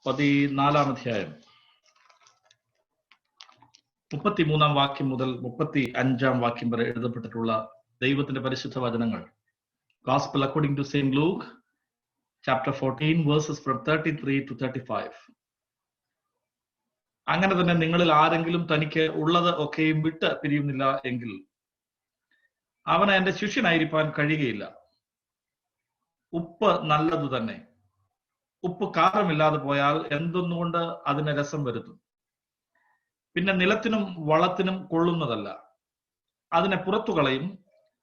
14 അധ്യായം 33 വാക്യം മുതൽ 35 വാക്യം വരെ എഴുതപ്പെട്ടിട്ടുള്ള ദൈവത്തിന്റെ പരിശുദ്ധ വചനങ്ങൾ. Gospel according to St. Luke, chapter 14, verses from 33 to 35. അങ്ങനെ തന്നെ നിങ്ങളിൽ ആരെങ്കിലും തനിക്ക് ഉള്ളത് ഒക്കെയും വിട്ട് പിരിയുന്നില്ല എങ്കിൽ അവന് എന്റെ ശിഷ്യനായിരിക്കാൻ കഴിയുകയില്ല. ഉപ്പ് നല്ലതു തന്നെ. ഉപ്പ് കാരമില്ലാതെ പോയാൽ എന്തൊന്നുകൊണ്ട് അതിന് രസം വരുത്തും? പിന്നെ നിലത്തിനും വളത്തിനും കൊള്ളുന്നതല്ല, അതിനെ പുറത്തു കളയും.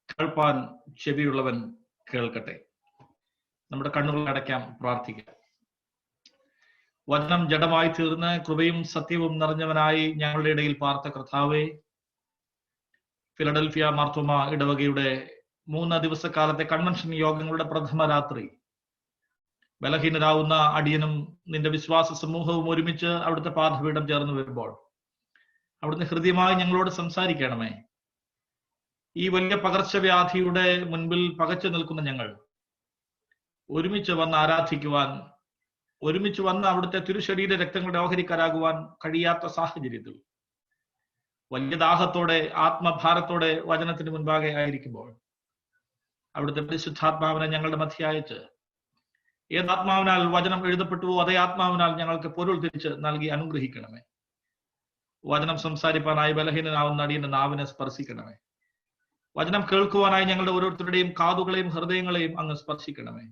കേൾപ്പാൻ ചെവിയുള്ളവൻ കേൾക്കട്ടെ. നമ്മുടെ കണ്ണുകൾ അടയ്ക്കാം, പ്രാർത്ഥിക്കാം. വചനം ജഡമായി തീർന്ന് കൃപയും സത്യവും നിറഞ്ഞവനായി ഞങ്ങളുടെ ഇടയിൽ പാർത്ത കർത്താവേ, ഫിലഡൽഫിയ മാർത്തോമ ഇടവകയുടെ 3 ദിവസക്കാലത്തെ കൺവെൻഷൻ യോഗങ്ങളുടെ പ്രഥമ രാത്രി ബലഹീനരാവുന്ന അടിയനും നിന്റെ വിശ്വാസ സമൂഹവും ഒരുമിച്ച് അവിടുത്തെ പാദപീഠം ചേർന്ന് വരുമ്പോൾ അവിടുന്ന് ഹൃദ്യമായി ഞങ്ങളോട് സംസാരിക്കണമേ. ഈ വലിയ പകർച്ചവ്യാധിയുടെ മുൻപിൽ പകച്ചു നിൽക്കുന്ന ഞങ്ങൾ ഒരുമിച്ച് വന്ന് ആരാധിക്കുവാൻ, ഒരുമിച്ച് വന്ന് അവിടുത്തെ തിരുശരീര രക്തങ്ങളുടെ ഓഹരിക്കാരാകുവാൻ കഴിയാത്ത സാഹചര്യത്തിൽ വലിയ ദാഹത്തോടെ ആത്മഭാരത്തോടെ വചനത്തിന് മുൻപാകെ ആയിരിക്കുമ്പോൾ അവിടുത്തെ പരിശുദ്ധാത്മാവിനെ ഞങ്ങളുടെ മധ്യ അയച്ച് ഏതാത്മാവിനാൽ വചനം എഴുതപ്പെട്ടുവോ അതേ ആത്മാവിനാൽ ഞങ്ങൾക്ക് പൊരുൾ തിരിച്ച് നൽകി അനുഗ്രഹിക്കണമേ. വചനം സംസാരിപ്പാനായി ബലഹീനനാവുന്ന അടിയന്റെ നാവിനെ സ്പർശിക്കണമേ. വചനം കേൾക്കുവാനായി ഞങ്ങളുടെ ഓരോരുത്തരുടെയും കാതുകളെയും ഹൃദയങ്ങളെയും അങ്ങ് സ്പർശിക്കണമേ.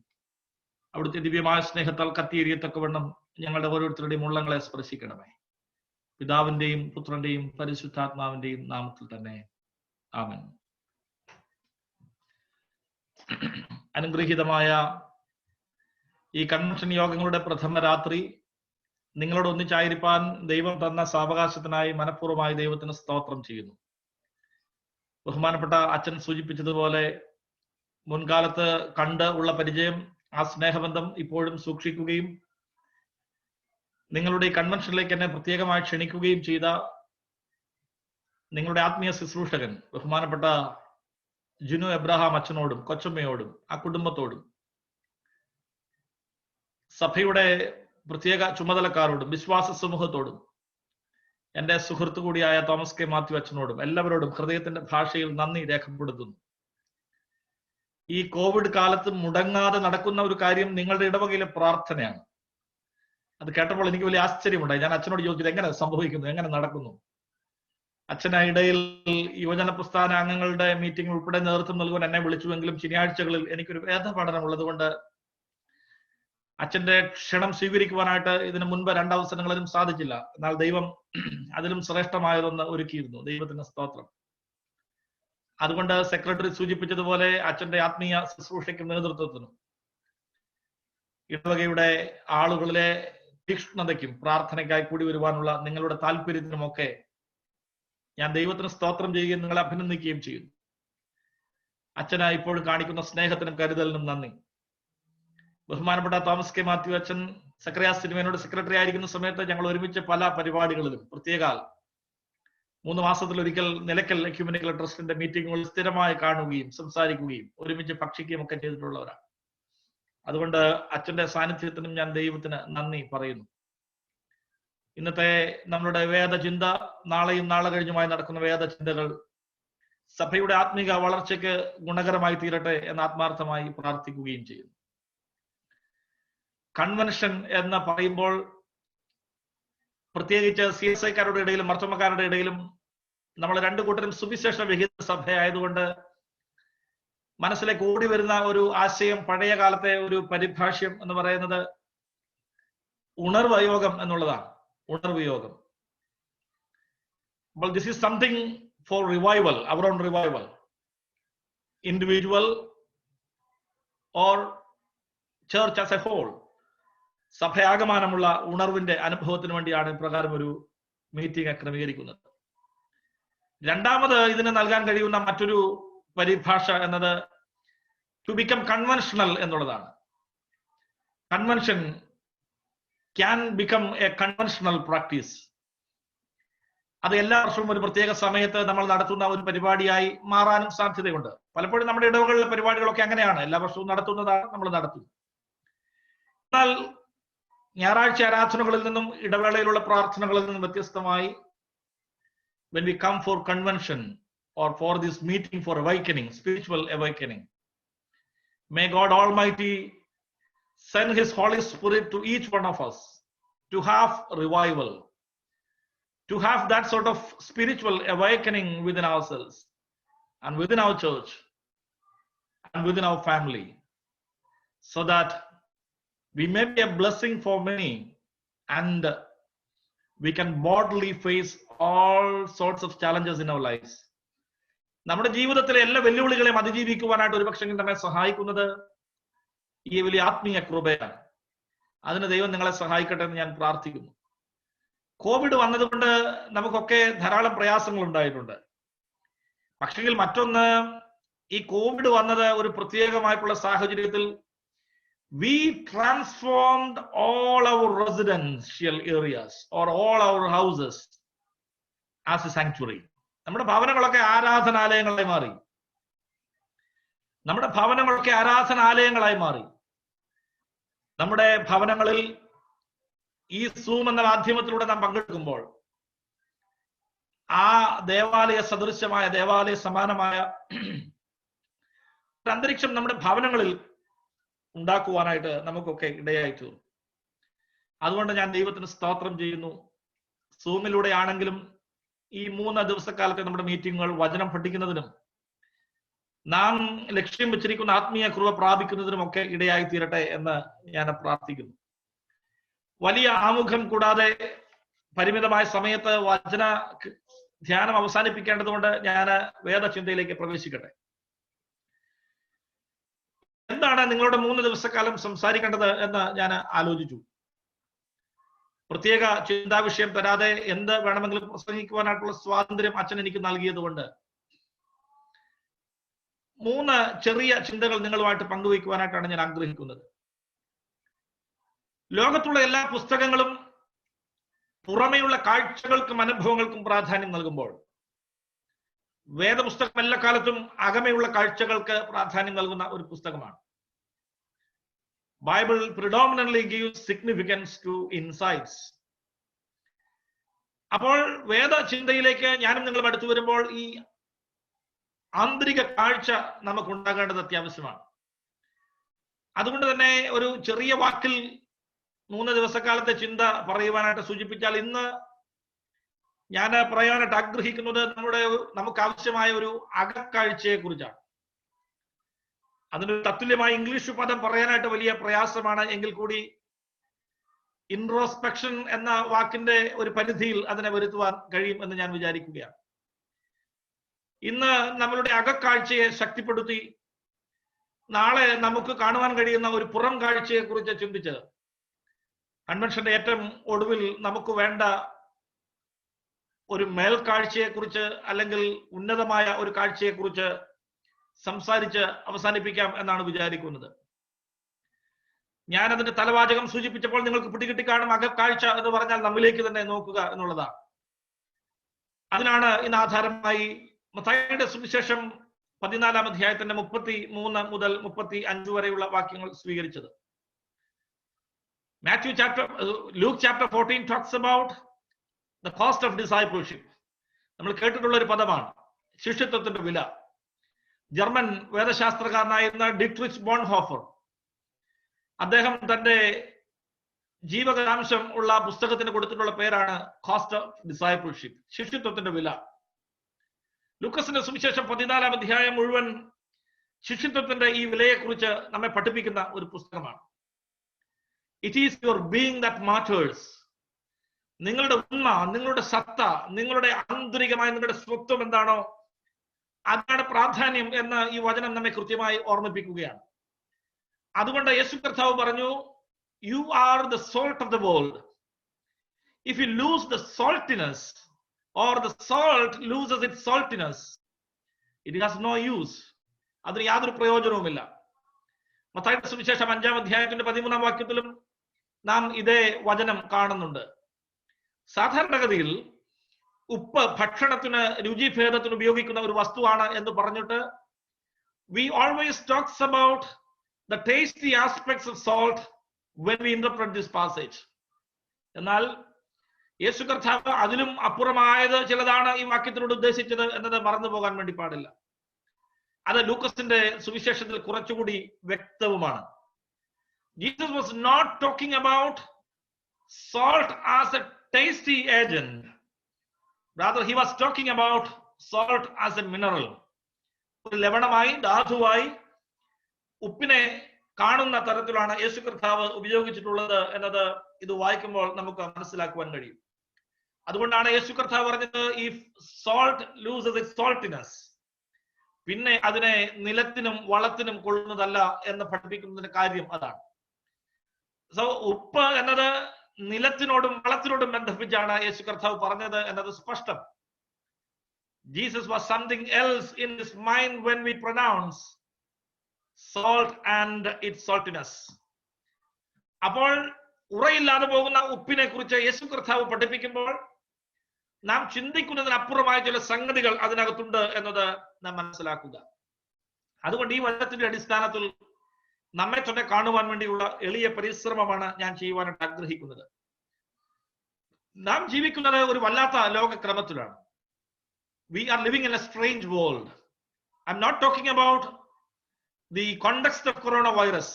അവിടുത്തെ ദിവ്യമായ സ്നേഹത്താൽ കത്തിയേറിയത്തക്കവണ്ണം ഞങ്ങളുടെ ഓരോരുത്തരുടെയും ഉള്ളങ്ങളെ സ്പർശിക്കണമേ. പിതാവിന്റെയും പുത്രന്റെയും പരിശുദ്ധാത്മാവിന്റെയും നാമത്തിൽ തന്നെ, ആമേൻ. അനുഗ്രഹീതമായ ഈ കൺവെൻഷൻ യോഗങ്ങളുടെ പ്രഥമ രാത്രി നിങ്ങളോട് ഒന്നിച്ചായിരിക്കാൻ ദൈവം തന്ന സാവകാശത്തിനായി മനഃപൂർവ്വമായി ദൈവത്തിന് സ്തോത്രം ചെയ്യുന്നു. ബഹുമാനപ്പെട്ട അച്ഛൻ സൂചിപ്പിച്ചതുപോലെ മുൻകാലത്ത് കണ്ട് ഉള്ള പരിചയം, ആ സ്നേഹബന്ധം ഇപ്പോഴും സൂക്ഷിക്കുകയും നിങ്ങളുടെ ഈ കൺവെൻഷനിലേക്ക് എന്നെ പ്രത്യേകമായി ക്ഷണിക്കുകയും ചെയ്ത നിങ്ങളുടെ ആത്മീയ ശുശ്രൂഷകൻ ബഹുമാനപ്പെട്ട ജിനു എബ്രഹാം അച്ഛനോടും കൊച്ചമ്മയോടും ആ കുടുംബത്തോടും സഭയുടെ പ്രത്യേക ചുമതലക്കാരോടും വിശ്വാസ സമൂഹത്തോടും എൻ്റെ സുഹൃത്തു കൂടിയായ തോമസ് കെ മാത്യു അച്ഛനോടും എല്ലാവരോടും ഹൃദയത്തിന്റെ ഭാഷയിൽ നന്ദി രേഖപ്പെടുത്തുന്നു. ഈ കോവിഡ് കാലത്ത് മുടങ്ങാതെ നടക്കുന്ന ഒരു കാര്യം നിങ്ങളുടെ ഇടവകയിലെ പ്രാർത്ഥനയാണ്. അത് കേട്ടപ്പോൾ എനിക്ക് വലിയ ആശ്ചര്യമുണ്ടായി. ഞാൻ അച്ഛനോട് ചോദിച്ചത് എങ്ങനെ സംഭവിക്കുന്നു, എങ്ങനെ നടക്കുന്നു? അച്ഛന് ഇടയിൽ യുവജന പ്രസ്ഥാന അംഗങ്ങളുടെ മീറ്റിംഗ് ഉൾപ്പെടെ നേതൃത്വം നൽകുവാൻ എന്നെ വിളിച്ചുവെങ്കിലും ശനിയാഴ്ചകളിൽ എനിക്കൊരു വേദപഠനം ഉള്ളതുകൊണ്ട് അച്ഛന്റെ ക്ഷണം സ്വീകരിക്കുവാനായിട്ട് ഇതിനു മുൻപ് 2 അവസരങ്ങളിലും സാധിച്ചില്ല. എന്നാൽ ദൈവം അതിലും ശ്രേഷ്ഠമായതൊന്ന് ഒരുക്കിയിരുന്നു. ദൈവത്തിന് സ്തോത്രം. അതുകൊണ്ട് സെക്രട്ടറി സൂചിപ്പിച്ചതുപോലെ അച്ഛന്റെ ആത്മീയ ശുശ്രൂഷയ്ക്കും നേതൃത്വത്തിനും ഇടവകയുടെ ആളുകളിലെ തീക്ഷ്ണതയ്ക്കും പ്രാർത്ഥനയ്ക്കായി കൂടി വരുവാനുള്ള നിങ്ങളുടെ താല്പര്യത്തിനുമൊക്കെ ഞാൻ ദൈവത്തിന് സ്തോത്രം ചെയ്യുകയും നിങ്ങളെ അഭിനന്ദിക്കുകയും ചെയ്യുന്നു. അച്ഛന് ഇപ്പോഴും കാണിക്കുന്ന സ്നേഹത്തിനും കരുതലിനും നന്ദി. ബഹുമാനപ്പെട്ട തോമസ് കെ മാത്യു അച്ഛൻ സക്രിയാസ് സിനിമയോട് സെക്രട്ടറി ആയിരിക്കുന്ന സമയത്ത് ഞങ്ങൾ ഒരുമിച്ച് പല പരിപാടികളിലും, പ്രത്യേക 3 മാസത്തിലൊരിക്കൽ നിലയ്ക്കൽ എക്യുമെനിക്കൽ ട്രസ്റ്റിന്റെ മീറ്റിങ്ങുകളിൽ സ്ഥിരമായി കാണുകയും സംസാരിക്കുകയും ഒരുമിച്ച് ഭക്ഷിക്കുകയും ഒക്കെ ചെയ്തിട്ടുള്ളവരാണ്. അതുകൊണ്ട് അച്ഛന്റെ സാന്നിധ്യത്തിനും ഞാൻ ദൈവത്തിന് നന്ദി പറയുന്നു. ഇന്നത്തെ നമ്മളുടെ വേദചിന്ത, നാളെയും നാളെ കഴിഞ്ഞുമായി നടക്കുന്ന വേദചിന്തകൾ സഭയുടെ ആത്മീക വളർച്ചയ്ക്ക് ഗുണകരമായി തീരട്ടെ എന്ന് ആത്മാർത്ഥമായി പ്രാർത്ഥിക്കുകയും ചെയ്യുന്നു. കൺവെൻഷൻ എന്ന് പറയുമ്പോൾ പ്രത്യേകിച്ച് CSIക്കാരുടെ ഇടയിലും മർത്തോമക്കാരുടെ ഇടയിലും നമ്മൾ 2 കൂട്ടരും സുവിശേഷ വിഹിത സഭയായതുകൊണ്ട് മനസ്സിലേക്ക് ഓടി വരുന്ന ഒരു ആശയം, പഴയ കാലത്തെ ഒരു പരിഭാഷ്യം എന്ന് പറയുന്നത് ഉണർവ് യോഗം എന്നുള്ളതാണ്. ഉണർവ് യോഗം. അപ്പോൾ this is something for revival, our own revival, individual or church as a whole. സഭയാകമാനമുള്ള ഉണർവിന്റെ അനുഭവത്തിന് വേണ്ടിയാണ് ഇപ്രകാരം ഒരു മീറ്റിംഗ് ക്രമീകരിക്കുന്നത്. രണ്ടാമത് ഇതിന് നൽകാൻ കഴിയുന്ന മറ്റൊരു പരിഭാഷ എന്നത് ടു ബിക്കം കൺവെൻഷണൽ എന്നുള്ളതാണ്. Convention can become A conventional practice. അത് എല്ലാ വർഷവും ഒരു പ്രത്യേക സമയത്ത് നമ്മൾ നടത്തുന്ന ഒരു പരിപാടിയായി മാറാനും സാധ്യതയുണ്ട്. പലപ്പോഴും നമ്മുടെ ഇടവകളിലെ പരിപാടികളൊക്കെ അങ്ങനെയാണ്, എല്ലാ വർഷവും നടത്തുന്നതാണ്, നമ്മൾ നടത്തും. എന്നാൽ ഞായറാഴ്ച ആരാധനകളിൽ നിന്നും ഇടവേളയിലുള്ള പ്രാർത്ഥനകളിൽ നിന്നും വ്യത്യസ്തമായി, when we come for convention or for this meeting for awakening, spiritual awakening, may God Almighty send His Holy Spirit to each one of us to have revival, to have that sort of spiritual awakening within ourselves and within our church and within our family, so that we may be a blessing for many and we can boldly face all sorts of challenges in our lives. നമ്മുടെ ജീവിതത്തിലെ എല്ലാ വെല്ലുവിളികളെയും അതിജീവിക്കുവാനായിട്ട് ഒരുപക്ഷെ നമ്മെ സഹായിക്കുന്നത് ഈ വലിയ ആത്മീയ കൃപയാണ്. അതിന് ദൈവം നിങ്ങളെ സഹായിക്കട്ടെ എന്ന് ഞാൻ പ്രാർത്ഥിക്കുന്നു. കോവിഡ് വന്നതുകൊണ്ട് നമുക്കൊക്കെ ധാരാളം പ്രയാസങ്ങൾ ഉണ്ടായിട്ടുണ്ട്. പക്ഷെങ്കിൽ മറ്റൊന്ന്, ഈ കോവിഡ് വന്നത് ഒരു പ്രത്യേകമായിട്ടുള്ള സാഹചര്യത്തിൽ we transformed all our residential areas or all our houses as a sanctuary. നമ്മുടെ ഭവനങ്ങളൊക്കെ ആരാധനാലയങ്ങളായി മാറി. നമ്മുടെ ഭവനങ്ങളൊക്കെ ആരാധനാലയങ്ങളായി മാറി. നമ്മുടെ ഭവനങ്ങളിൽ ഈ സൂം എന്ന മാധ്യമത്തിലൂടെ നാം പങ്കെടുക്കുമ്പോൾ ആ ദേവാലയ സദൃശമായ, ദേവാലയ സമാനമായ ഒരു അന്തരീക്ഷം നമ്മുടെ ഭവനങ്ങളിൽ ഉണ്ടാക്കുവാനായിട്ട് നമുക്കൊക്കെ ഇടയായി തീർന്നു. അതുകൊണ്ട് ഞാൻ ദൈവത്തിന് സ്തോത്രം ചെയ്യുന്നു. സൂമിലൂടെ ആണെങ്കിലും ഈ 3 ദിവസക്കാലത്തെ നമ്മുടെ മീറ്റിങ്ങുകൾ വചനം പഠിക്കുന്നതിനും നാം ലക്ഷ്യം വെച്ചിരിക്കുന്ന ആത്മീയ കൃപ പ്രാപിക്കുന്നതിനും ഒക്കെ ഇടയായി തീരട്ടെ എന്ന് ഞാൻ പ്രാർത്ഥിക്കുന്നു. വലിയ ആമുഖം കൂടാതെ പരിമിതമായ സമയത്ത് വചന ധ്യാനം അവസാനിപ്പിക്കേണ്ടതുകൊണ്ട് ഞാൻ വേദചിന്തയിലേക്ക് പ്രവേശിക്കട്ടെ. എന്താണ് നിങ്ങളുടെ 3 ദിവസക്കാലം സംസാരിക്കേണ്ടത് എന്ന് ഞാൻ ആലോചിച്ചു. പ്രത്യേക ചിന്താ വിഷയം തരാതെ എന്ത് വേണമെങ്കിലും പ്രസംഗിക്കുവാനായിട്ടുള്ള സ്വാതന്ത്ര്യം അച്ഛൻ എനിക്ക് നൽകിയതുകൊണ്ട് 3 ചെറിയ ചിന്തകൾ നിങ്ങളുമായിട്ട് പങ്കുവയ്ക്കുവാനായിട്ടാണ് ഞാൻ ആഗ്രഹിക്കുന്നത്. ലോകത്തുള്ള എല്ലാ പുസ്തകങ്ങളും പുറമെയുള്ള കാഴ്ചകൾക്കും അനുഭവങ്ങൾക്കും പ്രാധാന്യം നൽകുമ്പോൾ വേദപുസ്തകം എല്ലാ കാലത്തും അകമെയുള്ള കാഴ്ചകൾക്ക് പ്രാധാന്യം നൽകുന്ന ഒരു പുസ്തകമാണ്. Bible predominantly gives significance to insights. അപ്പോൾ വേദചിന്തയിലേക്ക് ഞാനും നിങ്ങളും അടുത്തു വരുമ്പോൾ ഈ ആന്തരിക കാഴ്ച നമുക്ക് ഉണ്ടാകേണ്ടത് അത്യാവശ്യമാണ്. അതുകൊണ്ട് തന്നെ ഒരു ചെറിയ വാക്കിൽ 3 ദിവസക്കാലത്തെ ചിന്ത പറയുവാനായിട്ട് സൂചിപ്പിച്ചാൽ, ഇന്ന് ഞാൻ പറയാനായിട്ട് ആഗ്രഹിക്കുന്നത് നമുക്ക് ആവശ്യമായ ഒരു അകക്കാഴ്ചയെ കുറിച്ചാണ്. അതിനൊരു തത്തുല്യമായ ഇംഗ്ലീഷ് പദം പറയാനായിട്ട് വലിയ പ്രയാസമാണ്. എങ്കിൽ കൂടി ഇൻട്രോസ്പെക്ഷൻ എന്ന വാക്കിന്റെ ഒരു പരിധിയിൽ അതിനെ വരുത്തുവാൻ കഴിയും എന്ന് ഞാൻ വിചാരിക്കുകയാണ്. ഇന്ന് നമ്മളുടെ അകക്കാഴ്ചയെ ശക്തിപ്പെടുത്തി നാളെ നമുക്ക് കാണുവാൻ കഴിയുന്ന ഒരു പുറം കാഴ്ചയെ കുറിച്ച് ചിന്തിച്ച് കൺവെൻഷന്റെ ഏറ്റവും ഒടുവിൽ നമുക്ക് വേണ്ട ഒരു മേൽക്കാഴ്ചയെ കുറിച്ച് അല്ലെങ്കിൽ ഉന്നതമായ ഒരു കാഴ്ചയെ കുറിച്ച് സംസാരിച്ച് അവസാനിപ്പിക്കാം എന്നാണ് വിചാരിക്കുന്നത്. ഞാൻ അതിന്റെ തലവാചകം സൂചിപ്പിച്ചപ്പോൾ നിങ്ങൾക്ക് പിടികിട്ടി കാണും. അകക്കാഴ്ച എന്ന് പറഞ്ഞാൽ നമ്മിലേക്ക് തന്നെ നോക്കുക എന്നുള്ളതാണ്. അതിനാണ് ഇന്ന് ആധാരമായി മത്തായിയുടെ സുവിശേഷം 14-ാം അധ്യായത്തിന്റെ 33 മുതൽ 35 വരെയുള്ള വാക്യങ്ങൾ സ്വീകരിച്ചത്. Luke chapter 14 talks about the cost of discipleship. നമ്മൾ കേട്ടിട്ടുള്ള ഒരു പദമാണ് ശിഷ്യത്വത്തിന്റെ വില. ജർമ്മൻ വേദശാസ്ത്രകാരനായിരുന്ന ഡിട്രിച്ച് ബോൺഹോഫർ അദ്ദേഹം തന്റെ ജീവകാംശം ഉള്ള പുസ്തകത്തിന് കൊടുത്തിട്ടുള്ള പേരാണ് കോസ്റ്റ് ഓഫ് ഡിസൈപ്പിൾഷിപ്പ്, ശിഷ്യത്വത്തിന്റെ വില. ലൂക്കസിന്റെ സുവിശേഷം 14-ാം അധ്യായം മുഴുവൻ ശിഷ്യത്വത്തിന്റെ ഈ വിലയെക്കുറിച്ച് നമ്മെ പഠിപ്പിക്കുന്ന ഒരു പുസ്തകമാണ്. It is your being that matters. നിങ്ങളുടെ ഉന്മ, നിങ്ങളുടെ സത്ത, നിങ്ങളുടെ ആന്തരികമായ നിങ്ങളുടെ സ്വത്വം എന്താണോ അതാണ് പ്രാധാന്യം എന്ന് ഈ വചനം നമ്മെ കൃത്യമായി ഓർമ്മിപ്പിക്കുകയാണ്. അതുകൊണ്ട് യേശു കർത്താവ് പറഞ്ഞു, you are the salt of the world. If you lose the saltiness or the salt loses its saltiness, it has no use. അതിന് യാതൊരു പ്രയോജനവുമില്ല. മത്തായിയുടെ സുവിശേഷം 5-ാം അധ്യായത്തിന്റെ 13-ാം വാക്യത്തിലും നാം ഇതേ വചനം കാണുന്നുണ്ട്. സാധാരണഗതിയിൽ ഉപ്പ് ഭക്ഷണത്തിന് രുചിഭേദത്തിന് ഉപയോഗിക്കുന്ന ഒരു വസ്തുവാണ് എന്ന് പറഞ്ഞിട്ട് we always talks about the tasty aspects of salt when we interpret this passage. എന്നാൽ യേശു കർത്താവ് അതിലും അപ്പുറമായത് ചിലതാണ് ഈ വാക്യത്തിനോട് ഉദ്ദേശിച്ചത് എന്നത് മറന്നു പോകാൻ വേണ്ടി പാടില്ല. അത് ലൂക്കസിന്റെ സുവിശേഷത്തിൽ കുറച്ചുകൂടി വ്യക്തവുമാണ്. Jesus was not talking about salt as a tasty agent. Rather, he was talking about salt as a mineral. ഒരു ലവണമായി, ധാതുവായി, ഉപ്പിനെ കാണുന്ന തരത്തിലാണ് യേശു കർത്താവ് ഉപയോഗിച്ചിട്ടുള്ളത് എന്നത് ഇത് വായിക്കുമ്പോൾ നമുക്ക് മനസ്സിലാക്കുവാൻ കഴിയും. അതുകൊണ്ടാണ് യേശു കർത്താവ് പറഞ്ഞത്, if salt loses it's saltiness, പിന്നെ അതിനെ നിലത്തിനും വളത്തിനും കൊള്ളുന്നതല്ല എന്ന് പഠിപ്പിക്കുന്നതിന്റെ കാര്യം അതാണ്. സോ ഉപ്പ് എന്നത് നിലത്തിനോടും വളത്തിനോടും ബന്ധിപ്പിച്ചാണ് യേശു കർത്താവ് പറഞ്ഞത് എന്നത് സ്പഷ്ടം. Jesus was something else in his mind when we pronounce salt and its saltiness. അപ്പോൾ ഉറയില്ലാതെ പോകുന്ന ഉപ്പിനെ കുറിച്ച് യേശു കർത്താവ് പഠിപ്പിക്കുമ്പോൾ നാം ചിന്തിക്കുന്നതിനപ്പുറമായ ചില സംഗതികൾ അതിനകത്തുണ്ട് എന്നത് നാം മനസ്സിലാക്കുക. അതുകൊണ്ട് ഈ വചനത്തിന്റെ അടിസ്ഥാനത്തിൽ നമ്മെ തന്നെ കാണുവാൻ വേണ്ടിയുള്ള എളിയ പരിശ്രമമാണ് ഞാൻ ചെയ്യുവാനായിട്ട് ആഗ്രഹിക്കുന്നത്. നാം ജീവിക്കുന്നത് ഒരു വല്ലാത്ത ലോകക്രമത്തിലാണ്. We are living in a strange world. I'm not talking about the context of coronavirus.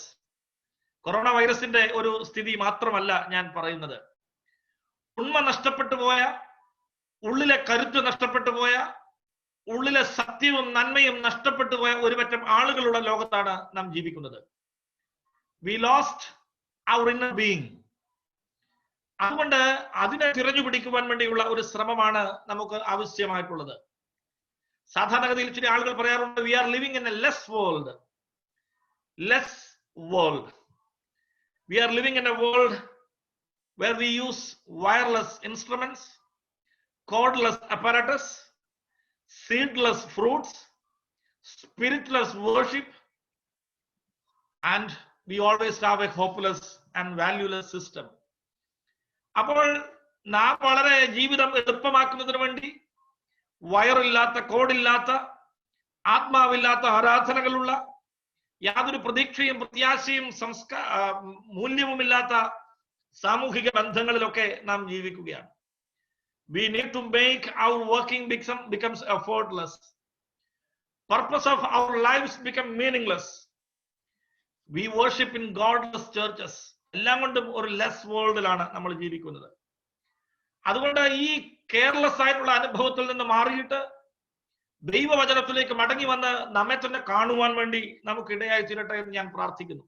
Corona വൈറസിന്റെ ഒരു സ്ഥിതി മാത്രമല്ല ഞാൻ പറയുന്നത്. ഉണ്മ നഷ്ടപ്പെട്ടു പോയ, ഉള്ളിലെ കരുത്ത് നഷ്ടപ്പെട്ടു പോയ, ഉള്ളിലെ സത്യവും നന്മയും നഷ്ടപ്പെട്ടു പോയ ഒരുപറ്റം ആളുകളുള്ള ലോകത്താണ് നാം ജീവിക്കുന്നത്. We lost our inner being. അതുകൊണ്ട് അതിനെ തിരഞ്ഞു പിടിക്കുവാൻ വേണ്ടിയുള്ള ഒരു ശ്രമമാണ് നമുക്ക് ആവശ്യമായിട്ടുള്ളത്. സാധാരണഗതിയിൽ ചില ആളുകൾ പറയാറുണ്ട്, we are living in a less world. We are living in a world where we use wireless instruments, cordless apparatus, seedless fruits, spiritless worship, and we always have a hopeless and valueless system. അപ്പോൾ നാം വളരെ ജീവിതം എളുപ്പമാക്കുന്നതിന് വേണ്ടി വയറില്ലാത്ത, കോഡില്ലാത്ത, ആത്മാവില്ലാത്ത ആരാധനകളുള്ള, യാതൊരു പ്രതീക്ഷയും പ്രത്യാശയും മൂല്യവുമില്ലാത്ത സാമൂഹിക ബന്ധങ്ങളിലൊക്കെ നാം ജീവിക്കുകയാണ്. We need to make our working becomes effortless. Purpose of our lives become meaningless. We worship in godless churches. എല്ലാം കൊണ്ടും ഒരു ലെസ് വേൾഡിലാണ് നമ്മൾ ജീവിക്കുന്നത്. അതുകൊണ്ട് ഈ കെയർലെസ് ആയിട്ടുള്ള അനുഭവത്തിൽ നിന്ന് മാറിയിട്ട് ദൈവവചനത്തിലേക്ക് മടങ്ങി വന്ന് നമ്മെ തന്നെ കാണുവാൻ വേണ്ടി നമുക്ക് ഇടയായി തീരട്ടെ എന്ന് ഞാൻ പ്രാർത്ഥിക്കുന്നു.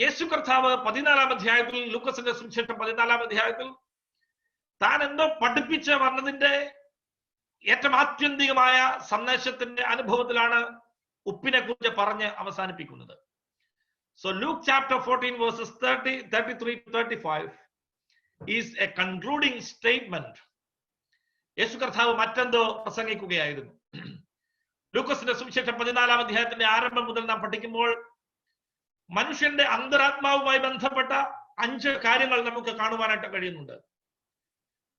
യേശു കർത്താവ് 14-ാം അധ്യായത്തിൽ, ലൂക്കസിന്റെ സുവിശേഷം 14-ാം അധ്യായത്തിൽ താൻ എന്തോ പഠിപ്പിച്ച് വന്നതിന്റെ ഏറ്റവും ആത്യന്തികമായ സന്ദേശത്തിന്റെ അനുഭവത്തിലാണ് ഉപ്പിനെ കുറിച്ച് പറഞ്ഞ് അവസാനിപ്പിക്കുന്നത്. So Luke chapter 14 verses 33 to 35 is a concluding statement. യേശു കർത്താവ് മറ്റെന്തോ പ്രസംഗിക്കുകയായിരുന്നു. ലൂക്കസിന്റെ സുവിശേഷം 14-ാം അധ്യായത്തിന്റെ ആരംഭം മുതൽ നാം പഠിക്കുമ്പോൾ മനുഷ്യന്റെ അന്തരാത്മാവുമായി ബന്ധപ്പെട്ട 5 കാര്യങ്ങൾ നമുക്ക് കാണുവാനായിട്ട് കഴിയുന്നുണ്ട്.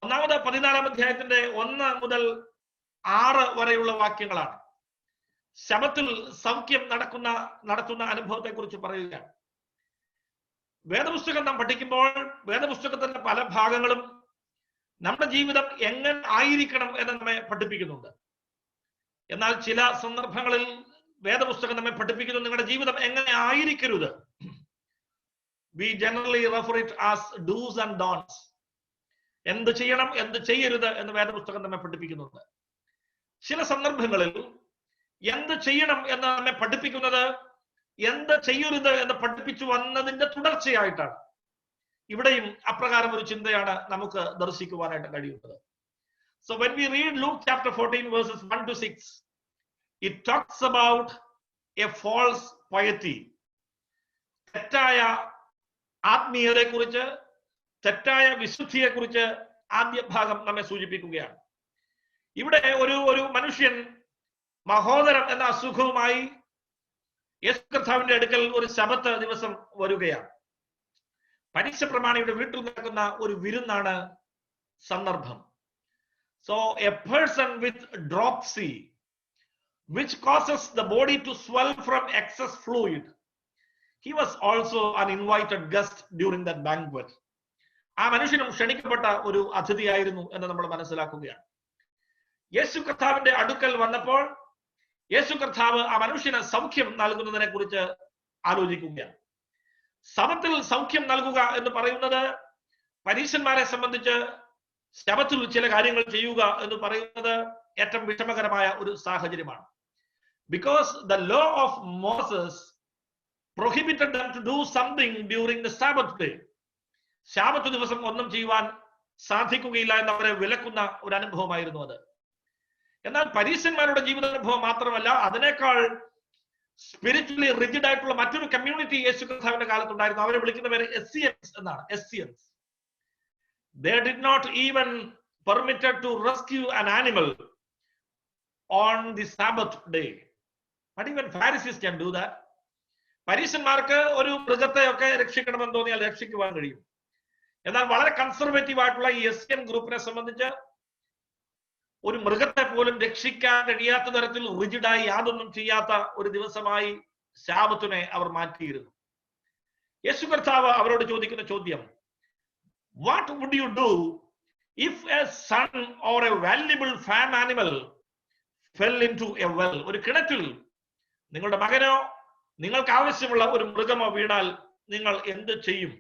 ഒന്നാമത് 14-ാം അധ്യായത്തിന്റെ 1 മുതൽ 6 വരെയുള്ള വാക്യങ്ങളാണ്. ശബത്തിൽ സൗഖ്യം നടത്തുന്ന അനുഭവത്തെ കുറിച്ച് പറയുകയാണ്. വേദപുസ്തകം നാം പഠിക്കുമ്പോൾ വേദപുസ്തകത്തിന്റെ പല ഭാഗങ്ങളും നമ്മുടെ ജീവിതം എങ്ങനെ ആയിരിക്കണം എന്ന് നമ്മെ പഠിപ്പിക്കുന്നുണ്ട്. എന്നാൽ ചില സന്ദർഭങ്ങളിൽ വേദപുസ്തകം നമ്മെ പഠിപ്പിക്കുന്നു, നിങ്ങളുടെ ജീവിതം എങ്ങനെ ആയിരിക്കരുത്. We generally refer it as do's and don'ts. എന്ത് ചെയ്യണം, എന്ത് ചെയ്യരുത് എന്ന് വേദപുസ്തകം നമ്മെ പഠിപ്പിക്കുന്നുണ്ട്. ചില സന്ദർഭങ്ങളിൽ എന്ത് ചെയ്യണം എന്ന് നമ്മെ പഠിപ്പിക്കുന്നത് എന്ത് ചെയ്യരുത് എന്ന് പഠിപ്പിച്ചു വന്നതിന്റെ തുടർച്ചയായിട്ടാണ്. ഇവിടെയും അപ്രകാരം ഒരു ചിന്തയാണ് നമുക്ക് ദർശിക്കുവാനായിട്ട് കഴിയുന്നത്. So when we read Luke chapter 14 verses 1 to 6, it talks about a false piety. തെറ്റായ ആത്മീയതയെ കുറിച്ച്, തെറ്റായ വിശുദ്ധിയെ കുറിച്ച് ആദ്യ ഭാഗം നമ്മെ സൂചിപ്പിക്കുകയാണ്. ഇവിടെ ഒരു മനുഷ്യൻ മഹോദരം എന്ന അസുഖവുമായി യേശു കർത്താവിന്റെ അടുക്കൽ ഒരു ശബത്ത് ദിവസം വരികയാണ്. പരീക്ഷ പ്രമാണിയുടെ വീട്ടിൽ നടക്കുന്ന ഒരു വിരുന്നാണ് സന്ദർഭം. So a person with dropsy, which causes the body to swell from excess fluid, he was also an invited guest during that banquet. ആ മനുഷ്യനും ക്ഷണിക്കപ്പെട്ട ഒരു അതിഥിയായിരുന്നു എന്ന് നമ്മൾ മനസ്സിലാക്കുകയാണ്. യേശു കർത്താവിന്റെ അടുക്കൽ വന്നപ്പോൾ യേശു കർത്താവ് ആ മനുഷ്യന് സൗഖ്യം നൽകുന്നതിനെ കുറിച്ച് ആലോചിക്കുകയാണ്. ശബത്തിൽ സൗഖ്യം നൽകുക എന്ന് പറയുന്നത് പരീശന്മാരെ സംബന്ധിച്ച് ശബത്തിൽ ചില കാര്യങ്ങൾ ചെയ്യുക എന്ന് പറയുന്നത് ഏറ്റവും വിഷമകരമായ ഒരു സാഹചര്യമാണ്. Because the law of Moses prohibited them to do something during the Sabbath day. Shabbat ദിവസം ഒന്നും ചെയ്യുവാൻ സാധിക്കുകയില്ല എന്നവരെ വിലക്കുന്ന ഒരു അനുഭവമായിരുന്നു അത്. എന്നാൽ പരീശന്മാരുടെ ജീവിതാനുഭവം മാത്രമല്ല, അതിനേക്കാൾ സ്പിരിച്വലി റിജിഡ് ആയിട്ടുള്ള മറ്റൊരു കമ്മ്യൂണിറ്റി യേശു കർത്താവിന്റെ കാലത്തുണ്ടായിരുന്നു. അവരെ വിളിക്കുന്ന പേര് എസ്സിയൻസ് എന്നാണ്. എസ്സിയൻസ്. They did not even permitted to rescue an animal on the Sabbath day. But even Pharisees can do that. പരീശന്മാർക്ക് ഒരു മൃഗത്തെയൊക്കെ രക്ഷിക്കണമെന്ന് തോന്നിയാൽ രക്ഷിക്കുവാൻ കഴിയും. എന്നാൽ വളരെ കൺസർവേറ്റീവ് ആയിട്ടുള്ള ഈ എസ്സിയൻ ഗ്രൂപ്പിനെ സംബന്ധിച്ച് ഒരു മൃഗത്തെ പോലും രക്ഷിക്കാൻ കഴിയാത്ത തരത്തിൽ റിജിഡായി യാതൊന്നും ചെയ്യാത്ത ഒരു ദിവസമായി ശാബത്തിനെ അവർ മാറ്റിയിരുന്നു. യേശു കർത്താവ് അവരോട് ചോദിക്കുന്ന ചോദ്യം, what would you do if a son or a valuable farm animal fell into a well? ഒരു കിണറ്റിൽ നിങ്ങളുടെ മകനോ നിങ്ങൾക്ക് ആവശ്യമുള്ള ഒരു മൃഗമോ വീണാൽ നിങ്ങൾ എന്ത് ചെയ്യും?